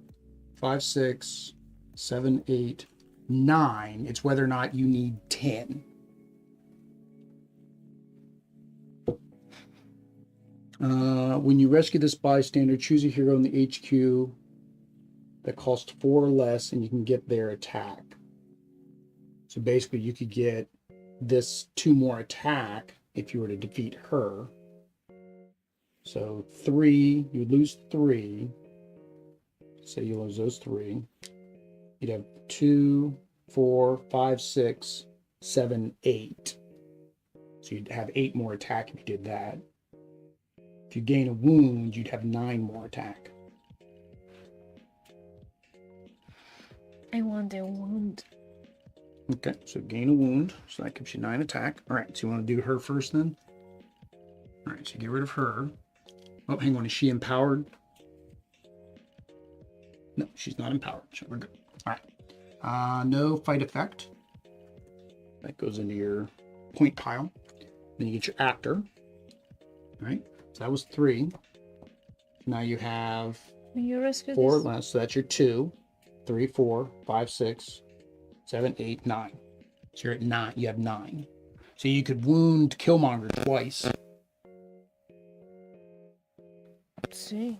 5, 6, 7, 8, 9. It's whether or not you need 10. When you rescue this bystander, choose a hero in the HQ that costs 4 or less, and you can get their attack. So basically, you could get this 2 more attack if you were to defeat her. So 3, you would lose 3. Say you lose those 3. You'd have 2, 4, 5, 6, 7, 8. So you'd have 8 more attack if you did that. If you gain a wound, you'd have 9 more attack. I want a wound. Okay, so gain a wound. So that gives you 9 attack. All right, so you want to do her first then? All right, so get rid of her. Oh, hang on. Is she empowered? No, she's not empowered. So we're good. All right. No fight effect. That goes into your point pile. Then you get your actor. All right. So that was 3. Now you have When you rescue 4 this, less. So that's your 2, 3, 4, 5, 6, 7, 8, 9. So you're at 9. You have 9. So you could wound Killmonger twice. let's see.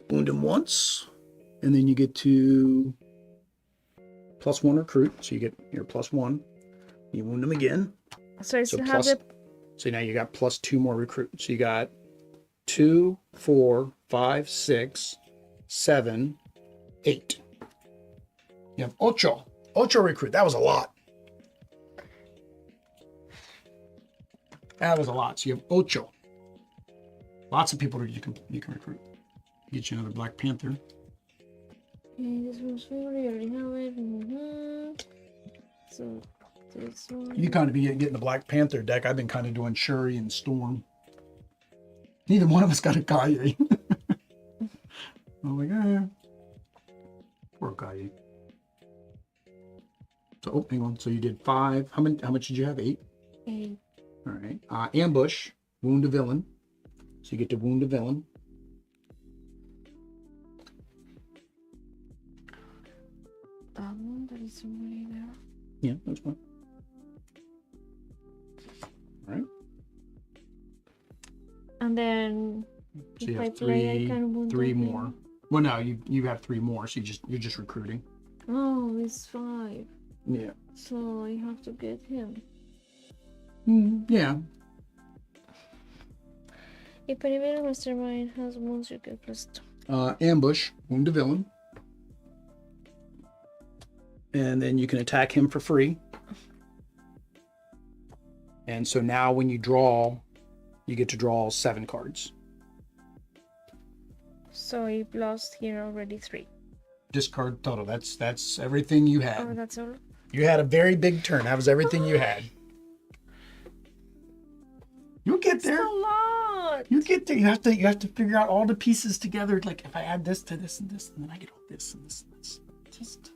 Wound him once, and then you get to +1 recruit. So you get your +1. You wound him again. So I So still have plus, the so now you got +2 more recruit. So you got 2, 4, 5, 6, 7, 8. You have ocho recruit. That was a lot. That was a lot. So you have 8. Lots of people you can recruit. Get you another Black Panther. Okay, this one's favorite. I already have it. Mm-hmm. So this one. You kind of be getting the Black Panther deck. I've been kind of doing Shuri and Storm. Neither one of us got a Okoye. I'm like, poor Okoye. So, oh, hang on. So you did 5. How much did you have? 8. 8. All right. Ambush. Wound a villain. So you get to wound a villain. That one, that is already there. Yeah, that's fine. All right. And then So if you I have play, I 3 can wound 3 them. more. Well, no, you have 3 more. So you're just recruiting. Oh, it's 5. Yeah. So I have to get him. Yeah. If any villain mastermind has wounds, you get +2. Ambush. Wound a villain. And then you can attack him for free. And so now when you draw, you get to draw 7 cards. So I lost here already 3. Discard total. That's everything you had. Oh, that's all. You had a very big turn. That was everything you had. You'll get It's there. a lot. You get there. You have to figure out all the pieces together. Like if I add this to this and this, and then I get all this and this and this. Just.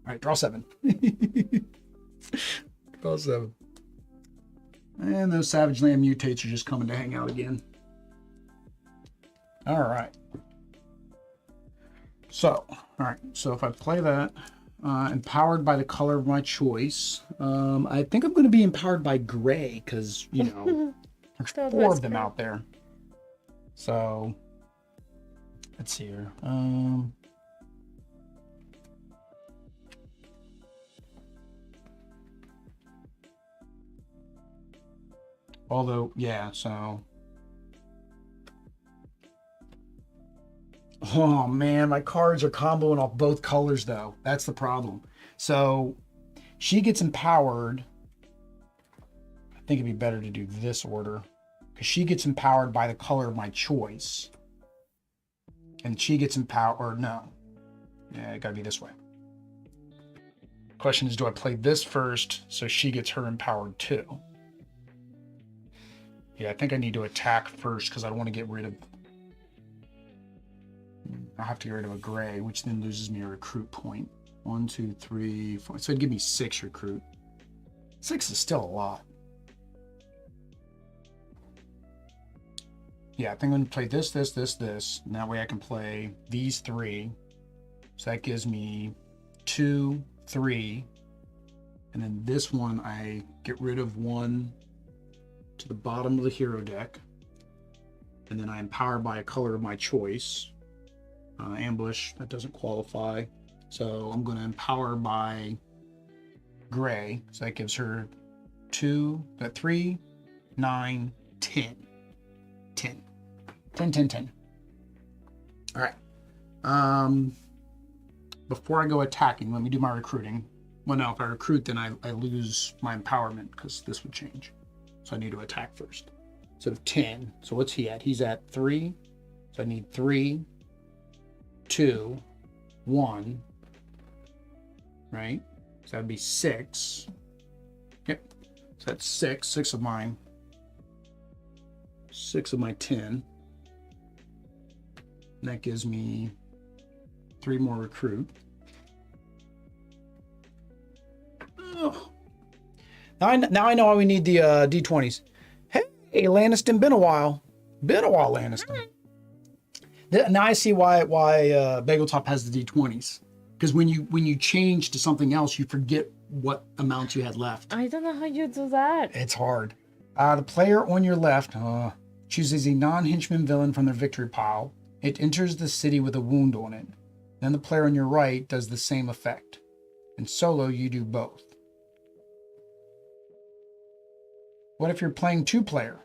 All right, draw 7. Draw 7. And those Savage Land mutates are just coming to hang out again. All right. So, So if I play that, empowered by the color of my choice, I think I'm going to be empowered by gray because, there's 4 of them out there. So, let's see here. Although, yeah, so. Oh man, my cards are comboing off both colors though. That's the problem. So she gets empowered think it'd be better to do this order because she gets empowered by the color of my choice. And she gets empowered, or no. Yeah, it gotta be this way. Question is, do I play this first so she gets her empowered too? Yeah, I think I need to attack first because I don't want to get rid of... I'll have to get rid of a gray, which then loses me a recruit point. 1, 2, 3, 4. So it'd give me 6 recruit. 6 is still a lot. Yeah, I think I'm going to play this, this, this, this. And that way I can play these 3. So that gives me 2, 3. And then this one, I get rid of 1 to the bottom of the hero deck. And then I empower by a color of my choice. Ambush, that doesn't qualify. So I'm going to empower by gray. So that gives her 3, 9, 10. 10. 10, 10, 10. All right. Before I go attacking, let me do my recruiting. Well, no, if I recruit, then I lose my empowerment because this would change. So I need to attack first. So 10. So what's he at? He's at 3. So I need 3, 2, 1. Right? So that'd be 6. Yep. So that's 6. 6 of mine. 6 of my 10. And that gives me 3 more recruit. Ugh. Now I know why we need the D20s. Hey, Lanniston, been a while. Been a while, Lanniston. Now I see why Bageltop has the D20s. Because when you change to something else, you forget what amounts you had left. I don't know how you do that. It's hard. The player on your left chooses a non-henchman villain from their victory pile. It enters the city with a wound on it. Then the player on your right does the same effect. In solo, you do both. What if you're playing 2-player?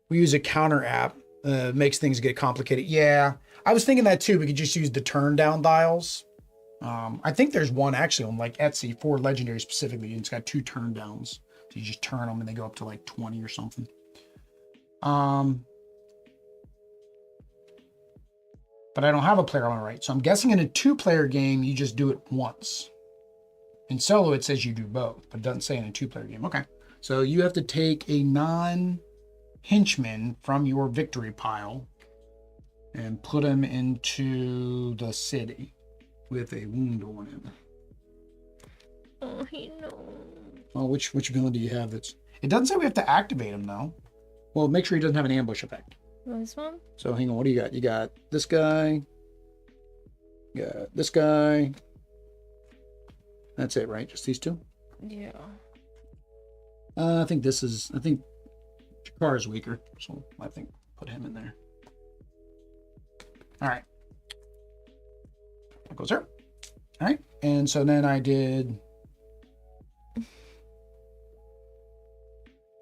We use a counter app. Makes things get complicated. Yeah, I was thinking that too. We could just use the turn down dials. I think there's one actually on like Etsy for legendary specifically. And it's got 2 turn downs. So you just turn them and they go up to like 20 or something. But I don't have a player on my right. So I'm guessing in a 2-player game, you just do it once. In solo, it says you do both, but it doesn't say in a 2-player game. Okay. So you have to take a non-henchman from your victory pile and put him into the city with a wound on him. Oh, he knows. Oh, which villain do you have that's... It doesn't say we have to activate him, though. Well, make sure he doesn't have an ambush effect. This one? So hang on, what do you got? You got this guy. You got this guy. That's it, right? Just these 2? Yeah. I think Jakar is weaker, so I think put him in there. All right. That goes there. All right. And so then I did...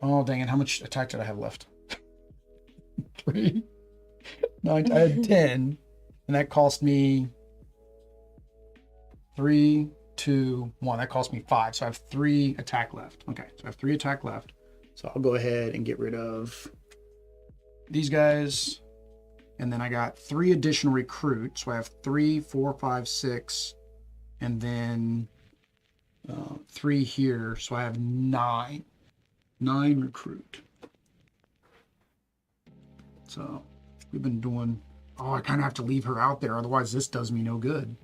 Oh, dang it. How much attack did I have left? 3. No, I had 10. And that cost me 3, 2, 1. That cost me 5. So I have 3 attack left. Okay. So I have 3 attack left. So I'll go ahead and get rid of these guys. And then I got 3 additional recruits. So I have 3, 4, 5, 6. And then 3 here. So I have 9. 9 recruit. So we've been doing... Oh, I kind of have to leave her out there. Otherwise, this does me no good.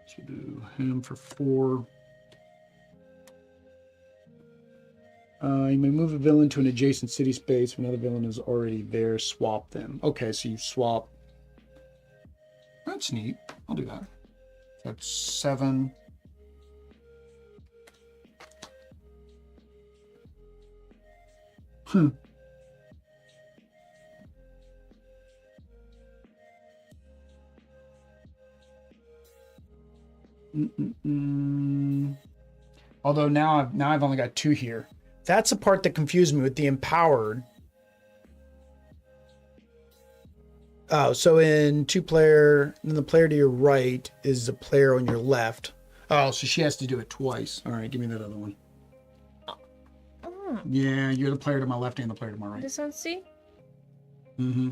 So do him for 4. You may move a villain to an adjacent city space. If another villain is already there, swap them. Okay, so you swap. That's neat. I'll do that. That's 7. Although now I've only got 2 here. That's the part that confused me with the empowered. Oh, so in 2-player, then the player to your right is the player on your left. Oh, so she has to do it twice. All right, give me that other one. Oh, Yeah, you're the player to my left and the player to my right. this one, see? Mm-hmm.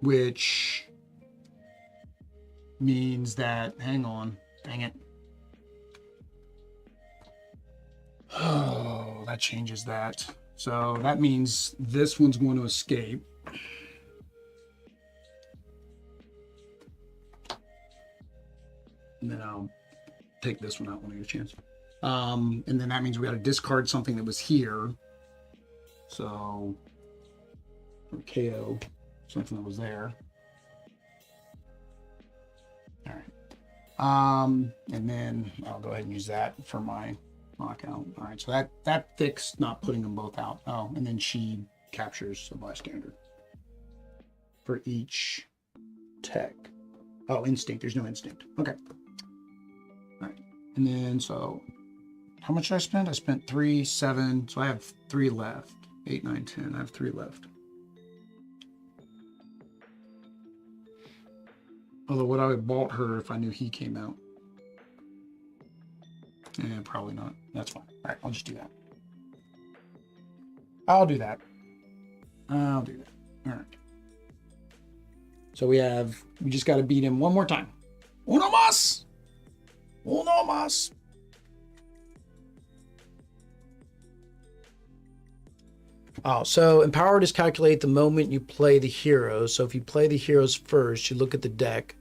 Which means that, hang on, dang it. Oh, that changes that. So that means this one's going to escape. And then I'll take this one out when I get a chance. And then that means we got to discard something that was here. So, or KO, something that was there. All right. And then I'll go ahead and use that for my knockout. All right. So that fixed not putting them both out. Oh, and then she captures a bystander for each tech. Oh, instinct. There's no instinct. Okay. All right. And then so how much did I spend? I spent 3, 7. So I have 3 left. 8, 9, 10. I have 3 left. Although would I have bought her if I knew he came out? Yeah, probably not. That's fine. All right, I'll just do that. I'll do that. All right. So we just got to beat him one more time. Uno más! Uno más! Oh, so empowered is calculate the moment you play the heroes. So if you play the heroes first, you look at the deck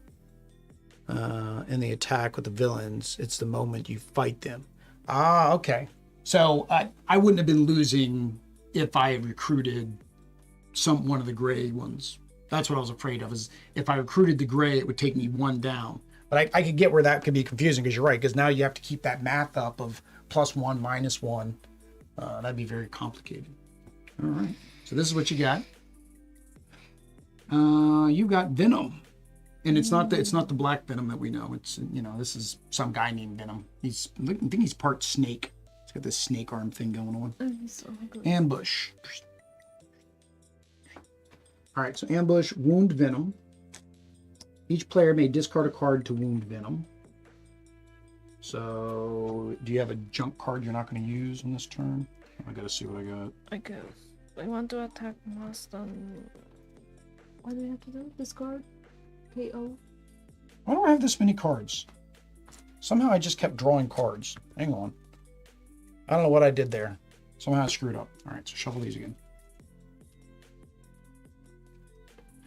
and the attack with the villains. It's the moment you fight them. Ah, okay. So I wouldn't have been losing if I had recruited one of the gray ones. That's what I was afraid of, is if I recruited the gray, it would take me 1 down. But I could get where that could be confusing, because you're right, because now you have to keep that math up of +1, -1. That'd be very complicated. All right, so this is what you got. You got Venom, and it's not the black Venom that we know. It's, this is some guy named Venom. I think he's part snake. He's got this snake arm thing going on. So good. Ambush. All right, so ambush, wound Venom. Each player may discard a card to wound Venom. So, do you have a junk card you're not going to use on this turn? I got to see what I got. I guess. I want to attack Mustang. What do we have to do? Discard? KO? Why do I have this many cards? Somehow I just kept drawing cards. Hang on. I don't know what I did there. Somehow I screwed up. All right, so shuffle these again.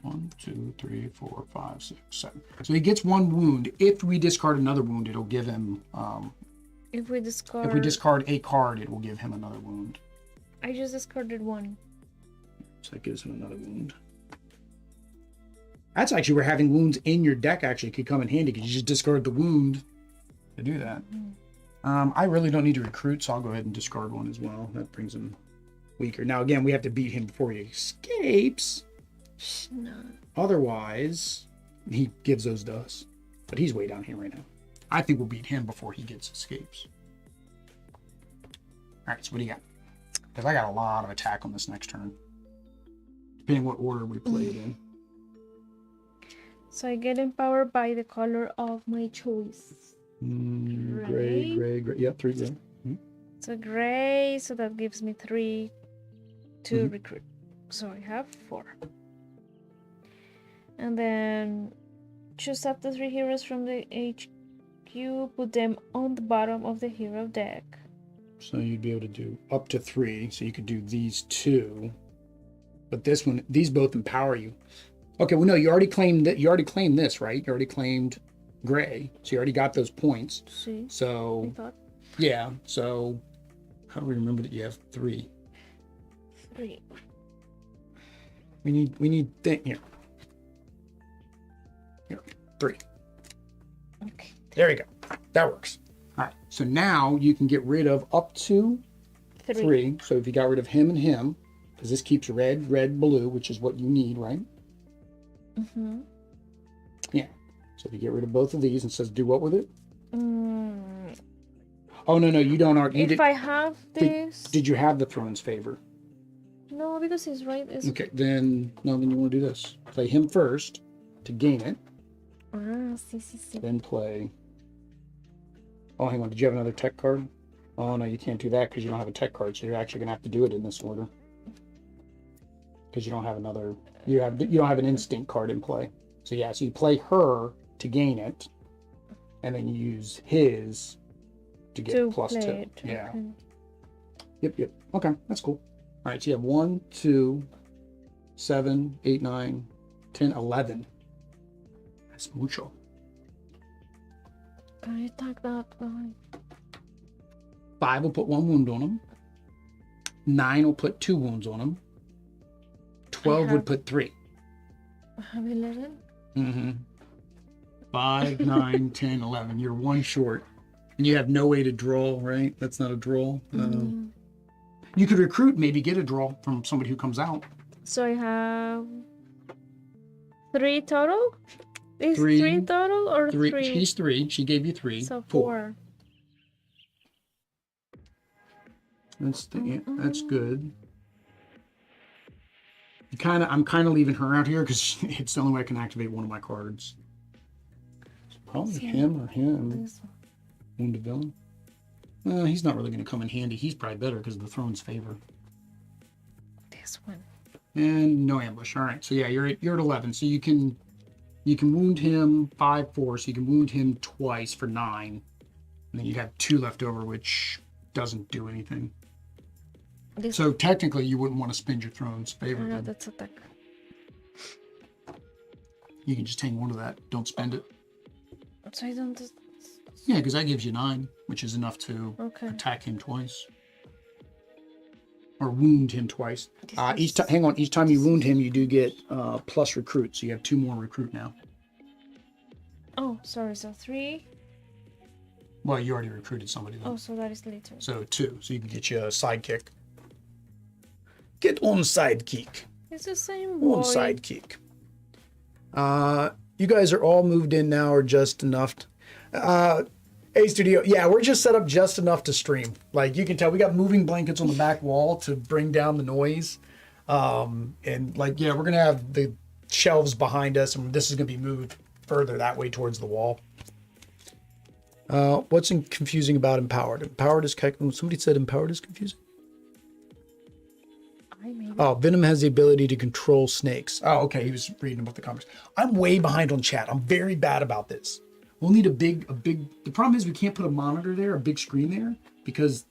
1, 2, 3, 4, 5, 6, 7. So he gets 1 wound. If we discard another wound, it'll give him. If we discard a card, it will give him another wound. I just discarded 1. So that gives him another wound. That's actually where having wounds in your deck actually could come in handy, because you just discard the wound to do that. I really don't need to recruit, so I'll go ahead and discard 1 as well. That brings him weaker. Now again, we have to beat him before he escapes. No. Otherwise, he gives those to us. But he's way down here right now. I think we'll beat him before he gets escapes. All right, so what do you got? Because I got a lot of attack on this next turn, depending what order we play it in. So I get empowered by the color of my choice. Gray. Yep, 3 gray. So gray, so that gives me 3 to recruit. So I have 4. And then choose up to 3 heroes from the HQ, put them on the bottom of the hero deck. So you'd be able to do up to 3. So you could do these 2. But these both empower you. Okay, well no, you already claimed this, right? You already claimed gray. So you already got those points. See? So I thought. Yeah, so how do we remember that you have 3? 3. We need here. Here, 3. Okay. There you go. That works. All right. So now you can get rid of up to 3. So if you got rid of him and him, because this keeps red, blue, which is what you need, right? Yeah. So if you get rid of both of these, and says do what with it? Oh, no, you don't already. If I have this... Did you have the throne's favor? No, because he's right. Okay, then you want to do this. Play him first to gain it. Sí. Then play... Oh, hang on. Did you have another tech card? Oh, no, you can't do that because you don't have a tech card. So you're actually going to have to do it in this order. Because you don't have another... You don't have an instinct card in play. So yeah, so you play her to gain it. And then you use his to get +2. Yeah. Okay. Yep. Okay, that's cool. All right, so you have 1, 2, 7, 8, 9, 10, 11. That's mucho. Can I attack that guy? 5 will put 1 wound on him. 9 will put 2 wounds on him. 12 would put 3. I have 11? Mm-hmm. 5, 9, 10, 11. You're 1 short. And you have no way to draw, right? That's not a draw. You could recruit, maybe get a draw from somebody who comes out. So I have 3 total? Is 3 3 total or 3? She's 3. She gave you 3. So 4. That's good. I'm kind of leaving her out here because it's the only way I can activate one of my cards. It's probably him or him. Wounded villain. He's not really going to come in handy. He's probably better because of the throne's favor. This one. And no ambush. All right. So yeah, you're at 11. So you can wound him 5, 4. So you can wound him twice for 9, and then you have 2 left over, which doesn't do anything. So technically, you wouldn't want to spend your throne's favor. No, that's attack. You can just hang on to that. Don't spend it. So I don't. Yeah, because that gives you 9, which is enough to attack him twice. Or wound him twice. Each time you wound him, you do get plus recruit. So you have 2 more recruit now. Oh, sorry. So 3. Well, you already recruited somebody though. Oh, so that is later. So 2. So you can get you a sidekick. Get on sidekick. It's the same boy. On sidekick. You guys are all moved in now or just enough. A Studio, yeah, we're just set up just enough to stream. Like you can tell, we got moving blankets on the back wall to bring down the noise. And like, yeah, we're gonna have the shelves behind us, and this is gonna be moved further that way towards the wall. What's confusing about empowered? Empowered is somebody said empowered is confusing. Oh, Venom has the ability to control snakes. Oh, okay. He was reading about the comments. I'm way behind on chat. I'm very bad about this. We'll need a big. The problem is we can't put a monitor there, a big screen there, because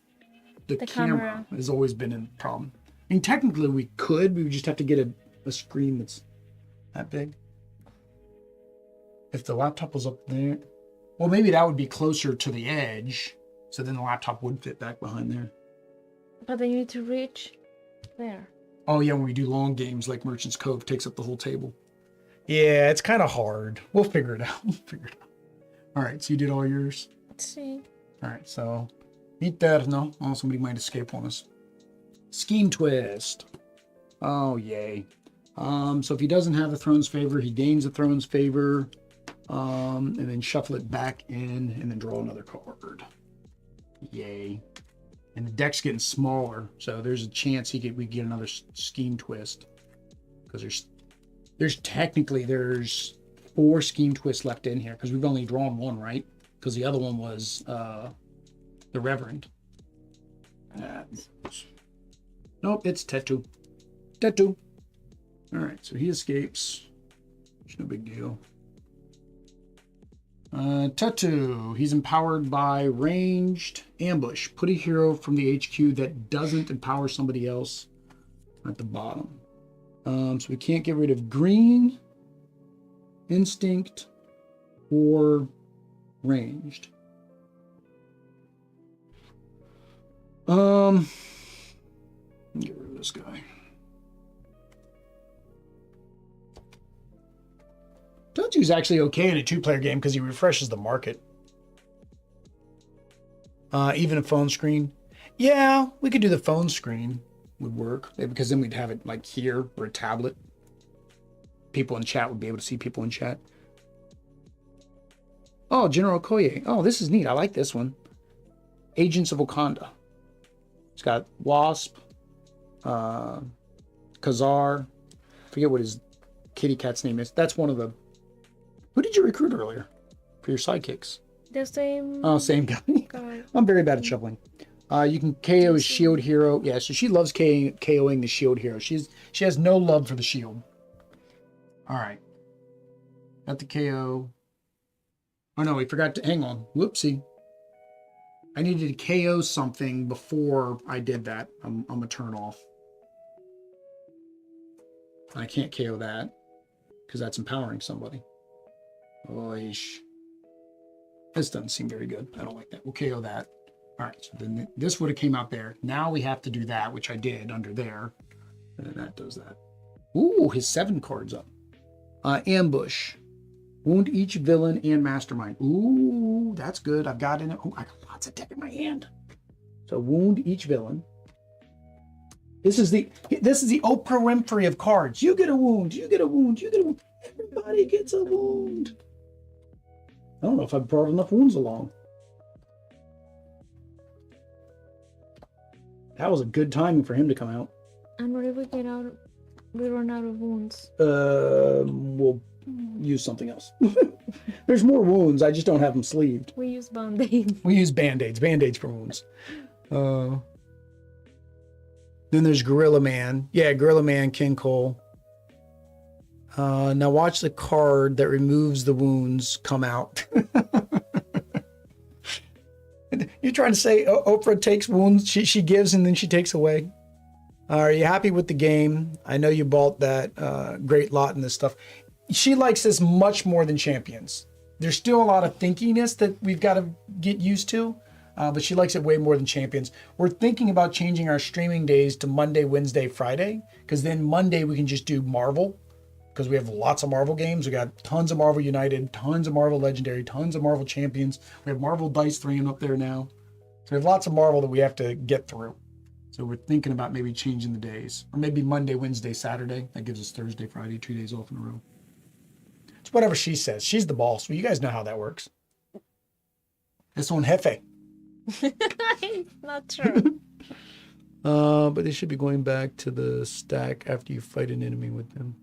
the camera has always been a problem. I mean, technically we could. We would just have to get a screen that's that big. If the laptop was up there, well, maybe that would be closer to the edge, so then the laptop would fit back behind there. But then you need to reach there. Oh yeah, when we do long games like Merchant's Cove takes up the whole table. Yeah, it's kind of hard. We'll figure it out. All right, so you did all yours? Let's see. All right, so Interno. Oh, somebody might escape on us. Scheme twist. Oh, yay. So if he doesn't have the throne's favor, he gains the throne's favor. And then shuffle it back in and then draw another card. Yay. And the deck's getting smaller, so there's a chance we get another scheme twist. Because there's 4 scheme twists left in here, because we've only drawn 1, right? Because the other one was the Reverend. Nope, it's Tetu. All right, so he escapes. It's no big deal. Tetu, he's empowered by ranged ambush. Put a hero from the HQ that doesn't empower somebody else at the bottom. So we can't get rid of green, instinct, or ranged. Get rid of this guy. Tetu's actually okay in a 2-player game because he refreshes the market. Even a phone screen. Yeah, we could do the phone screen. Would work. Because then we'd have it like here or a tablet. People in chat would be able to see people in chat. Oh, General Okoye. Oh, this is neat. I like this one. Agents of Wakanda. It's got Wasp, Kazar. Forget what his kitty cat's name is. That's one of the. Who did you recruit earlier for your sidekicks? The same. Oh, same guy. guy. I'm very bad at shuffling. You can KO a shield hero. Yeah, so she loves KOing the shield hero. She has no love for the shield. All right. Got the KO. Oh no, we forgot to hang on. Whoopsie. I needed to KO something before I did that. I'm gonna turn off. I can't KO that because that's empowering somebody. Oish. This doesn't seem very good. I don't like that. We'll KO that. All right, so then this would have came out there. Now we have to do that, which I did under there. And then that does that. Ooh, his 7 cards up. Ambush. Wound each villain and mastermind. Ooh, that's good. I've got in it. Oh, I got lots of deck in my hand. So wound each villain. This is the Oprah Winfrey of cards. You get a wound. You get a wound. You get a wound. Everybody gets a wound. I don't know if I've brought enough wounds along. That was a good timing for him to come out. And what if we run out of wounds? We'll use something else. There's more wounds. I just don't have them sleeved. We use band-aids. We use band-aids. Band-aids for wounds. Then there's Gorilla Man. Yeah, Gorilla Man, King Cole. Now watch the card that removes the wounds come out. You're trying to say Oprah takes wounds, she gives and then she takes away. Are you happy with the game? I know you bought that great lot and this stuff. She likes this much more than Champions. There's still a lot of thinkiness that we've got to get used to, but she likes it way more than Champions. We're thinking about changing our streaming days to Monday, Wednesday, Friday, because then Monday we can just do Marvel, because we have lots of Marvel games. We got tons of Marvel United, tons of Marvel Legendary, tons of Marvel Champions. We have Marvel Dice 3 up there now. So we have lots of Marvel that we have to get through. So we're thinking about maybe changing the days, or maybe Monday, Wednesday, Saturday. That gives us Thursday, Friday, 2 days off in a row. It's whatever she says. She's the boss. Well, you guys know how that works. Es un jefe. Not true. But they should be going back to the stack after you fight an enemy with them.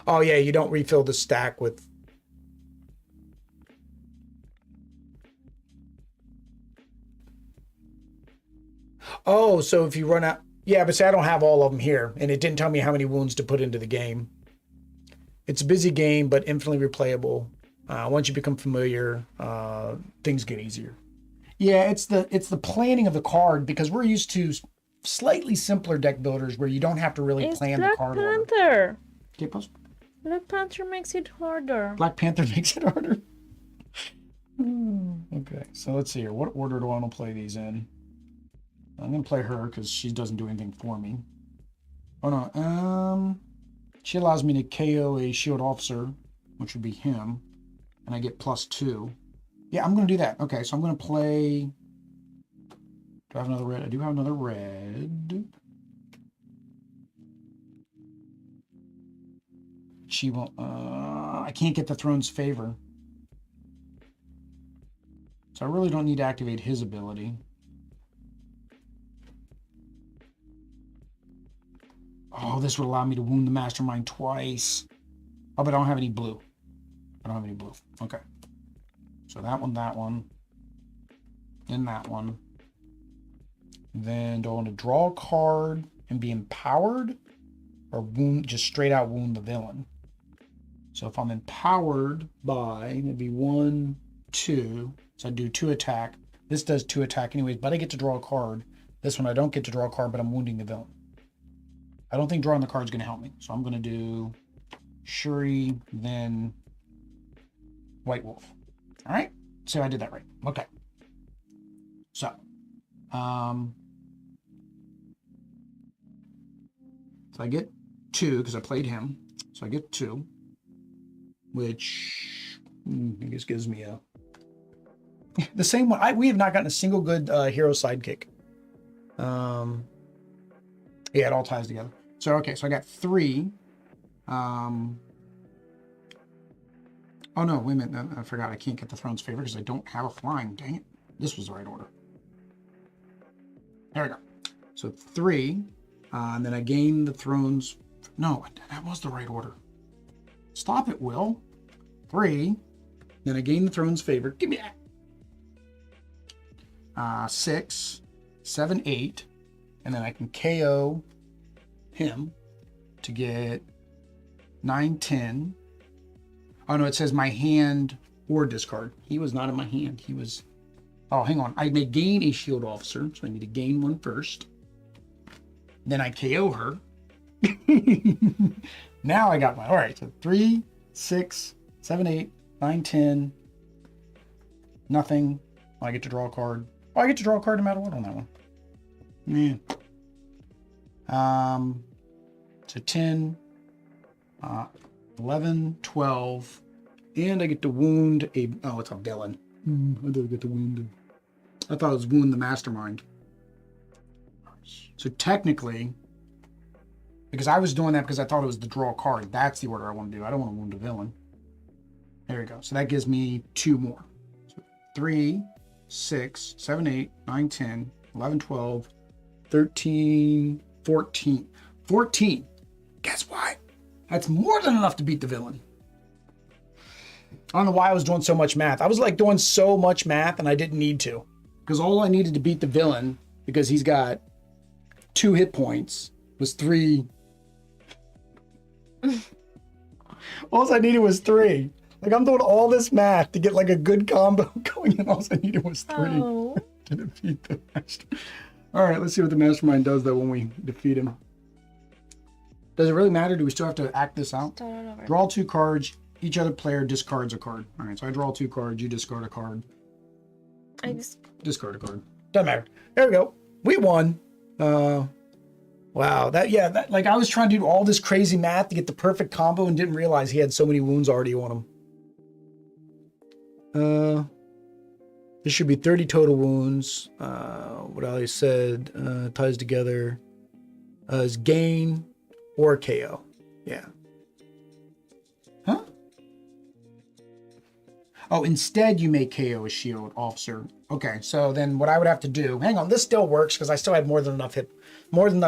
Oh yeah, you don't refill the stack with. Oh, so if you run out, yeah, but see, I don't have all of them here, and it didn't tell me how many wounds to put into the game. It's a busy game, but infinitely replayable. Once you become familiar, things get easier. Yeah, it's the planning of the card, because we're used to slightly simpler deck builders where you don't have to really plan the card order. Black Panther. Okay, post. Black Panther makes it harder. Black Panther makes it harder. Okay, so let's see here. What order do I want to play these in? I'm gonna play her because she doesn't do anything for me. Oh no, she allows me to KO a shield officer, which would be him, and I get +2. Yeah, I'm gonna do that. Okay, so I'm gonna play. Do I have another red? I do have another red. She won't. I can't get the throne's favor, so I really don't need to activate his ability. Oh, this would allow me to wound the mastermind twice. Oh, but I don't have any blue. I don't have any blue. Okay. So that one, then that one. Then do I want to draw a card and be empowered, or wound, just straight out wound the villain? So if I'm empowered by maybe 1, 2, so I do 2 attack. This does 2 attack anyways, but I get to draw a card. This one I don't get to draw a card, but I'm wounding the villain. I don't think drawing the card is going to help me. So I'm going to do Shuri, then White Wolf. All right. So I did that right. Okay. So, so I get 2 because I played him. So I get 2, which I guess gives me a the same one. We have not gotten a single good hero sidekick. Yeah, it all ties together. So okay, so I got 3. Oh no, wait a minute. I forgot. I can't get the throne's favor because I don't have a flying. Dang it. This was the right order. There we go. So 3, and then I gain the throne's. No, that was the right order. Stop it, Will. 3, then I gain the throne's favor. Give me that. 6, 7, 8, and then I can KO him to get 9, 10. Oh no, it says my hand or discard. He was not in my hand. He was. Oh, hang on. I may gain a shield officer, so I need to gain one first. Then I KO her. Now I got my. All right, so 3, 6, 7, 8, 9, 10. Nothing. I get to draw a card. Oh, I get to draw a card no matter what on that one. Yeah. So 10, 11, 12, and I get to wound a. Oh, it's a villain. I didn't get to wound. I thought it was wound the mastermind. So technically, because I was doing that because I thought it was the draw card. That's the order I want to do. I don't want to wound a villain. There we go. So that gives me 2 more. So 3, 6, 7, 8, 9, 10, 11, 12, 13, 14. 14. Guess what? That's more than enough to beat the villain. I don't know why I was doing so much math. I was like doing so much math and I didn't need to. Because all I needed to beat the villain, because he's got 2 hit points, was 3. All I needed was 3. Like I'm doing all this math to get like a good combo going, and all I needed was 3 to defeat the master. All right, let's see what the mastermind does though when we defeat him. Does it really matter? Do we still have to act this out? Draw 2 cards. Each other player discards a card. All right, so I draw 2 cards. You discard a card. I just Discard a card. Doesn't matter. There we go. We won. Wow. That like I was trying to do all this crazy math to get the perfect combo and didn't realize he had so many wounds already on him. This should be 30 total wounds. What I said ties together is gain or KO. Yeah. Huh? Oh, instead you may KO a shield officer. Okay, so then what I would have to do, hang on, this still works because I still have more than enough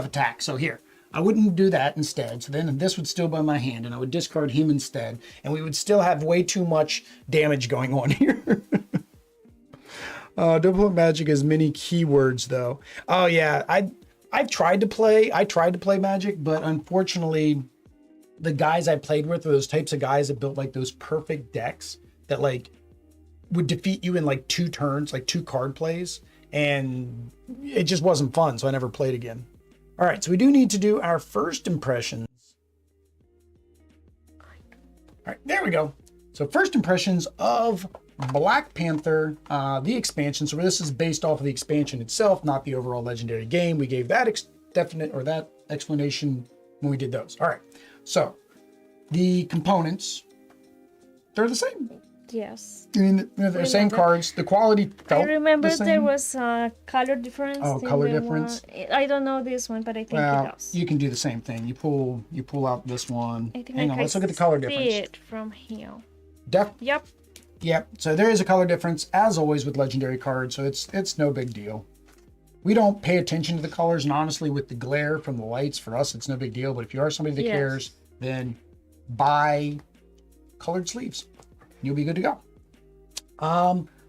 attack. So here, I wouldn't do that instead. So then this would still be in my hand and I would discard him instead. And we would still have way too much damage going on here. Diplomat Magic has many keywords though. Oh yeah, I tried to play Magic, but unfortunately the guys I played with were those types of guys that built like those perfect decks that like would defeat you in like 2 turns, like 2 card plays, and it just wasn't fun, so I never played again. All right, so we do need to do our first impressions. All right, there we go. So first impressions of Black Panther, the expansion. So this is based off of the expansion itself, not the overall legendary game. We gave that that explanation when we did those. All right, so the components, they're the same. yes. I mean, they're the same cards. The quality felt I remember the same. there was a color difference. Oh, in color the difference? one. I don't know this one, but I think it does. You can do the same thing. You pull out this one. I think Hang on, let's look at the color see difference. it from here. Yep. Yep. So there is a color difference, as always with legendary cards. So it's no big deal. We don't pay attention to the colors, and honestly, with the glare from the lights, for us, it's no big deal. But if you are somebody that cares, then buy colored sleeves. You'll be good to go.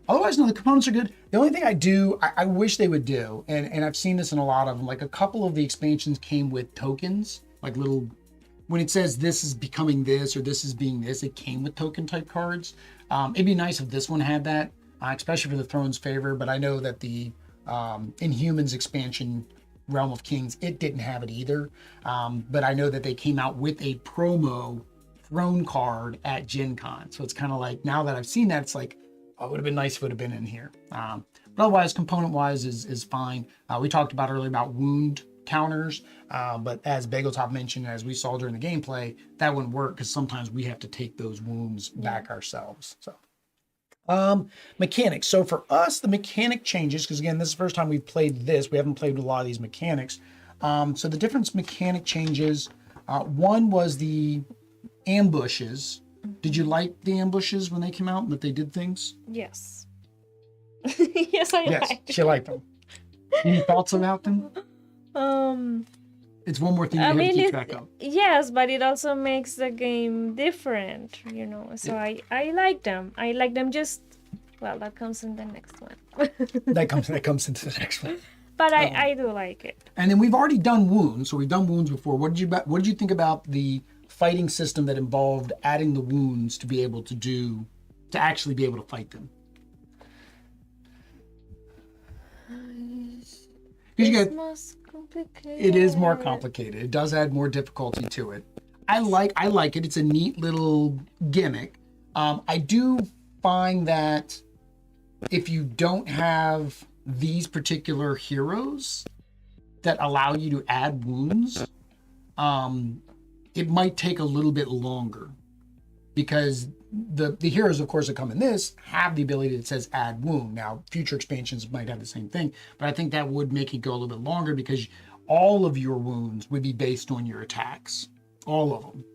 Otherwise, no, the components are good. The only thing I wish they would do, and I've seen this in a lot of them, like a couple of the expansions came with tokens, like little, when it says this is becoming this or this is being this, it came with token type cards. It'd be nice if this one had that, especially for the Throne's Favor, but I know that the Inhumans expansion, Realm of Kings, it didn't have it either. But I know that they came out with a promo Throne card at Gen Con. So it's kind of like, now that I've seen that, it's like, oh, it would have been nice if it would have been in here. But otherwise, component-wise is fine. We talked about earlier about wound counters, but as Bageltop mentioned, as we saw during the gameplay, that wouldn't work because sometimes we have to take those wounds back ourselves. So, mechanics. So for us, the mechanic changes, because again, this is the first time we've played this. We haven't played with a lot of these mechanics. So the difference mechanic changes. One was the ambushes Did you like the ambushes when they came out and that they did things? Yes. Yes, I Yes, liked she liked them. Any thoughts about them? Um, It's one more thing you I have to mean, keep track of. yes, but it also makes the game different, So I like them. I like them just, well, that comes in the next one. That comes into the next one. But I do like it. And then we've already done wounds, so we've done wounds before. What did you think about the fighting system that involved adding the wounds to be able to actually be able to fight them? It's more complicated. It is more complicated. It does add more difficulty to it. I like it. It's a neat little gimmick. I do find that if you don't have these particular heroes that allow you to add wounds, it might take a little bit longer, because the heroes, of course, that come in this have the ability that says add wound. Now, future expansions might have the same thing, but I think that would make it go a little bit longer, because all of your wounds would be based on your attacks. All of them,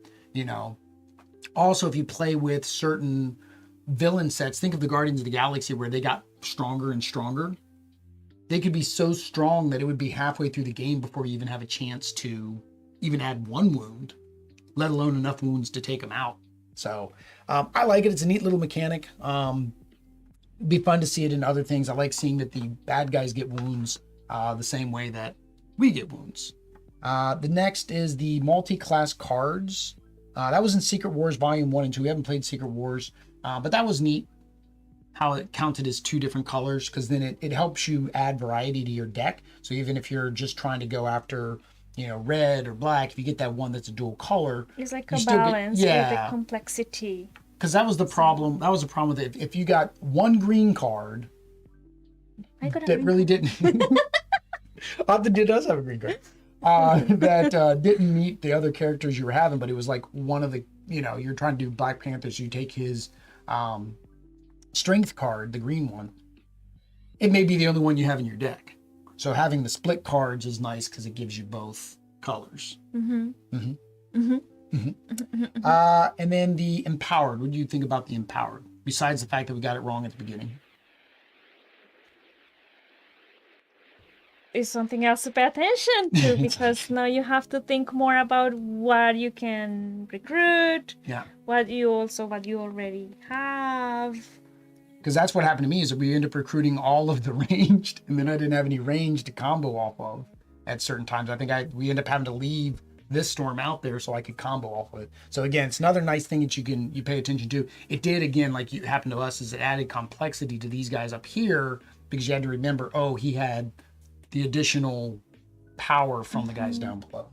Also, if you play with certain villain sets, think of the Guardians of the Galaxy, where they got stronger and stronger. They could be so strong that it would be halfway through the game before you even have a chance to even add one wound, let alone enough wounds to take them out. So I like it. It's a neat little mechanic. It'd be fun to see it in other things. I like seeing that the bad guys get wounds the same way that we get wounds. The next is the multi-class cards. That was in Secret Wars Volume 1 and 2. We haven't played Secret Wars, but that was neat how it counted as two different colors, because then it helps you add variety to your deck. So even if you're just trying to go after red or black, if you get that one that's a dual color, it's like a balance with the complexity. Because that was the problem. That was the problem with it. If you got one green card that really didn't, it does have a green card that didn't meet the other characters you were having, but it was like one of the, you're trying to do Black Panther, so you take his strength card, the green one. It may be the only one you have in your deck. So having the split cards is nice because it gives you both colors. And then the empowered. What do you think about the empowered? Besides the fact that we got it wrong at the beginning. Is something else to pay attention to, because now you have to think more about what you can recruit. Yeah. What you already have. Because that's what happened to me, is that we ended up recruiting all of the ranged, and then I didn't have any range to combo off of at certain times. I think we ended up having to leave this storm out there so I could combo off of it. So again, it's another nice thing that you pay attention to. It did, again, like it happened to us, is it added complexity to these guys up here, because you had to remember, he had the additional power from the guys down below.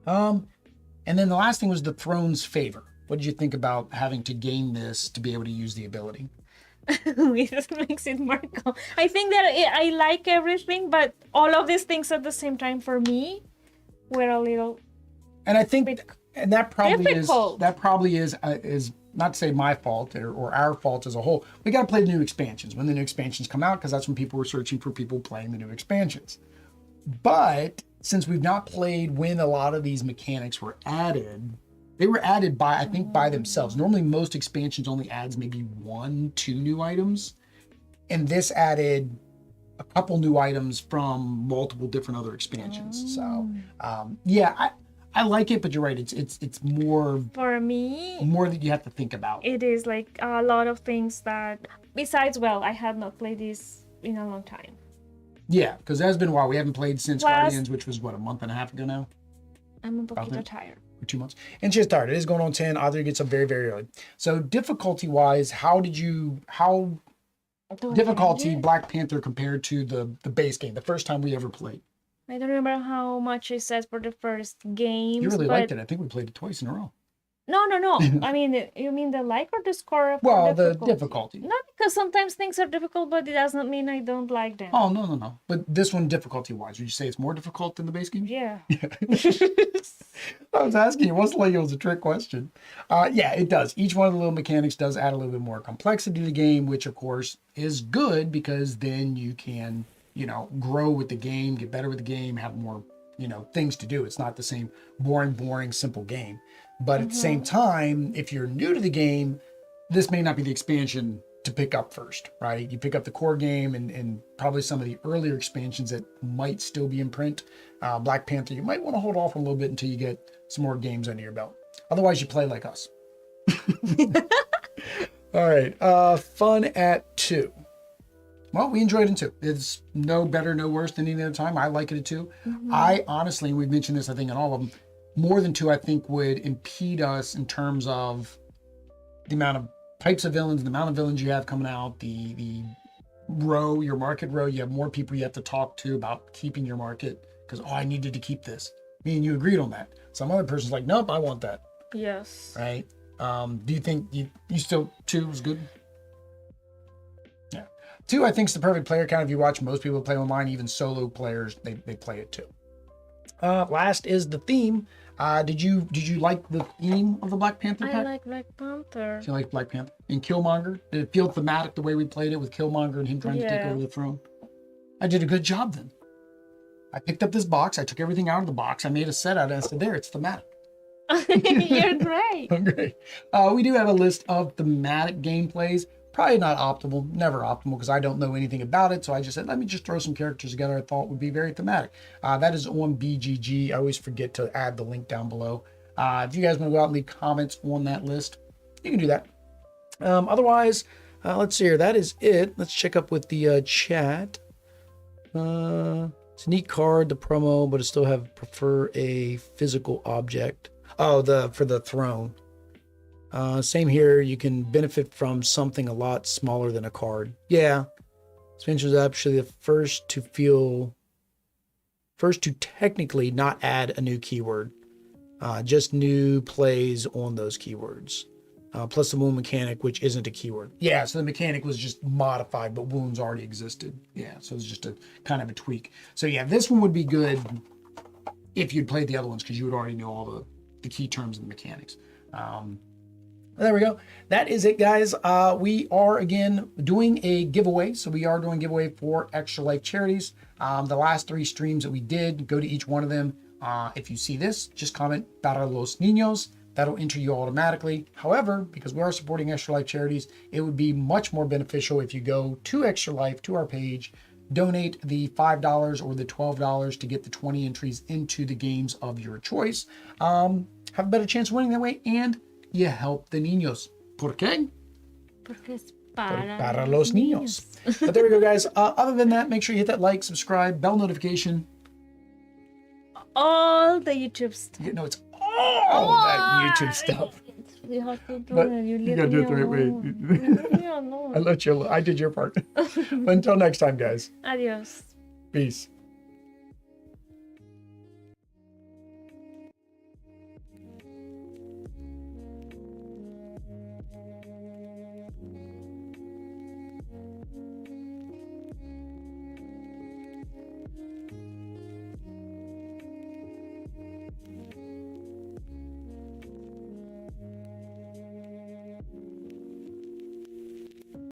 And then the last thing was the throne's favor. What did you think about having to gain this to be able to use the ability? It makes it more I think that I like everything, but all of these things at the same time for me were a little. And I think, and that probably is not to say my fault or our fault as a whole. We got to play the new expansions when the new expansions come out, because that's when people were searching for people playing the new expansions. But since we've not played when a lot of these mechanics were added, they were added by themselves. Normally, most expansions only adds maybe 1-2 new items. And this added a couple new items from multiple different other expansions. So, I like it, but you're right. It's more... For me... More that you have to think about. It is like a lot of things that... Besides, I had not played this in a long time. Yeah, because it has been a while. We haven't played since Guardians, which was, a month and a half ago now? I'm a bit tired. 2 months. And she's tired. It is going on 10. Either gets up very, very early. So difficulty-wise, how difficulty Black Panther compared to the base game, the first time we ever played? I don't remember how much it says for the first game. You really liked it. I think we played it twice in a row. No. I mean, you mean the like or the score? Well, the difficulty. Not because sometimes things are difficult, but it does not mean I don't like them. Oh, no. But this one, difficulty-wise, would you say it's more difficult than the base game? Yeah. I was asking you. It wasn't like it was a trick question. Yeah, it does. Each one of the little mechanics does add a little bit more complexity to the game, which, of course, is good, because then you can, grow with the game, get better with the game, have more things to do. It's not the same boring, simple game. But at the same time, if you're new to the game, this may not be the expansion to pick up first, right? You pick up the core game and probably some of the earlier expansions that might still be in print. Black Panther, you might want to hold off a little bit until you get some more games under your belt. Otherwise, you play like us. All right. Fun at 2. Well, we enjoyed it in 2. It's no better, no worse than any other time. I like it at 2. I honestly, we've mentioned this, I think, in all of them, more than 2, I think, would impede us in terms of the amount of types of villains, the amount of villains you have coming out, the row, your market row. You have more people you have to talk to about keeping your market because, I needed to keep this. Me and you agreed on that. Some other person's like, nope, I want that. Yes. Right? Do you think you still 2 was good? Yeah. 2, I think, is the perfect player count. If you watch most people play online, even solo players, they play it too. Last is the theme. Did you like the theme of the Black Panther pack? I like Black Panther. Do you like Black Panther? And Killmonger? Did it feel thematic the way we played it with Killmonger and him trying to take over the throne? I did a good job then. I picked up this box. I took everything out of the box. I made a set out of it. I said, there, it's thematic. You're great. I'm great. We do have a list of thematic gameplays. Probably not optimal, never optimal, because I don't know anything about it. So I just said, let me just throw some characters together I thought would be very thematic. That is on BGG. I always forget to add the link down below. If you guys want to go out and leave comments on that list, you can do that. Otherwise, let's see here. That is it. Let's check up with the chat. It's a neat card, the promo, but it still prefer a physical object. Oh, for the throne. Same here. You can benefit from something a lot smaller than a card. Yeah. Spencer was actually the first to technically not add a new keyword. Just new plays on those keywords. Plus the wound mechanic, which isn't a keyword. Yeah, so the mechanic was just modified, but wounds already existed. Yeah, so it's just a kind of a tweak. So yeah, this one would be good if you'd played the other ones because you would already know all the key terms and the mechanics. There we go. That is it, guys. We are, again, doing a giveaway. So we are doing a giveaway for Extra Life Charities. The last 3 streams that we did, go to each one of them. If you see this, just comment Para los Niños. That'll enter you automatically. However, because we are supporting Extra Life Charities, it would be much more beneficial if you go to Extra Life, to our page, donate the $5 or the $12 to get the 20 entries into the games of your choice. Have a better chance of winning that way, and you help the niños. ¿Por qué? Porque es para los niños. But there we go, guys. Other than that, make sure you hit that like, subscribe, bell notification. All the YouTube stuff. You know, it's all that YouTube stuff. You have to do But it. you gotta do it the right way. Yeah, no. I did your part. But until next time, guys. Adios. Peace.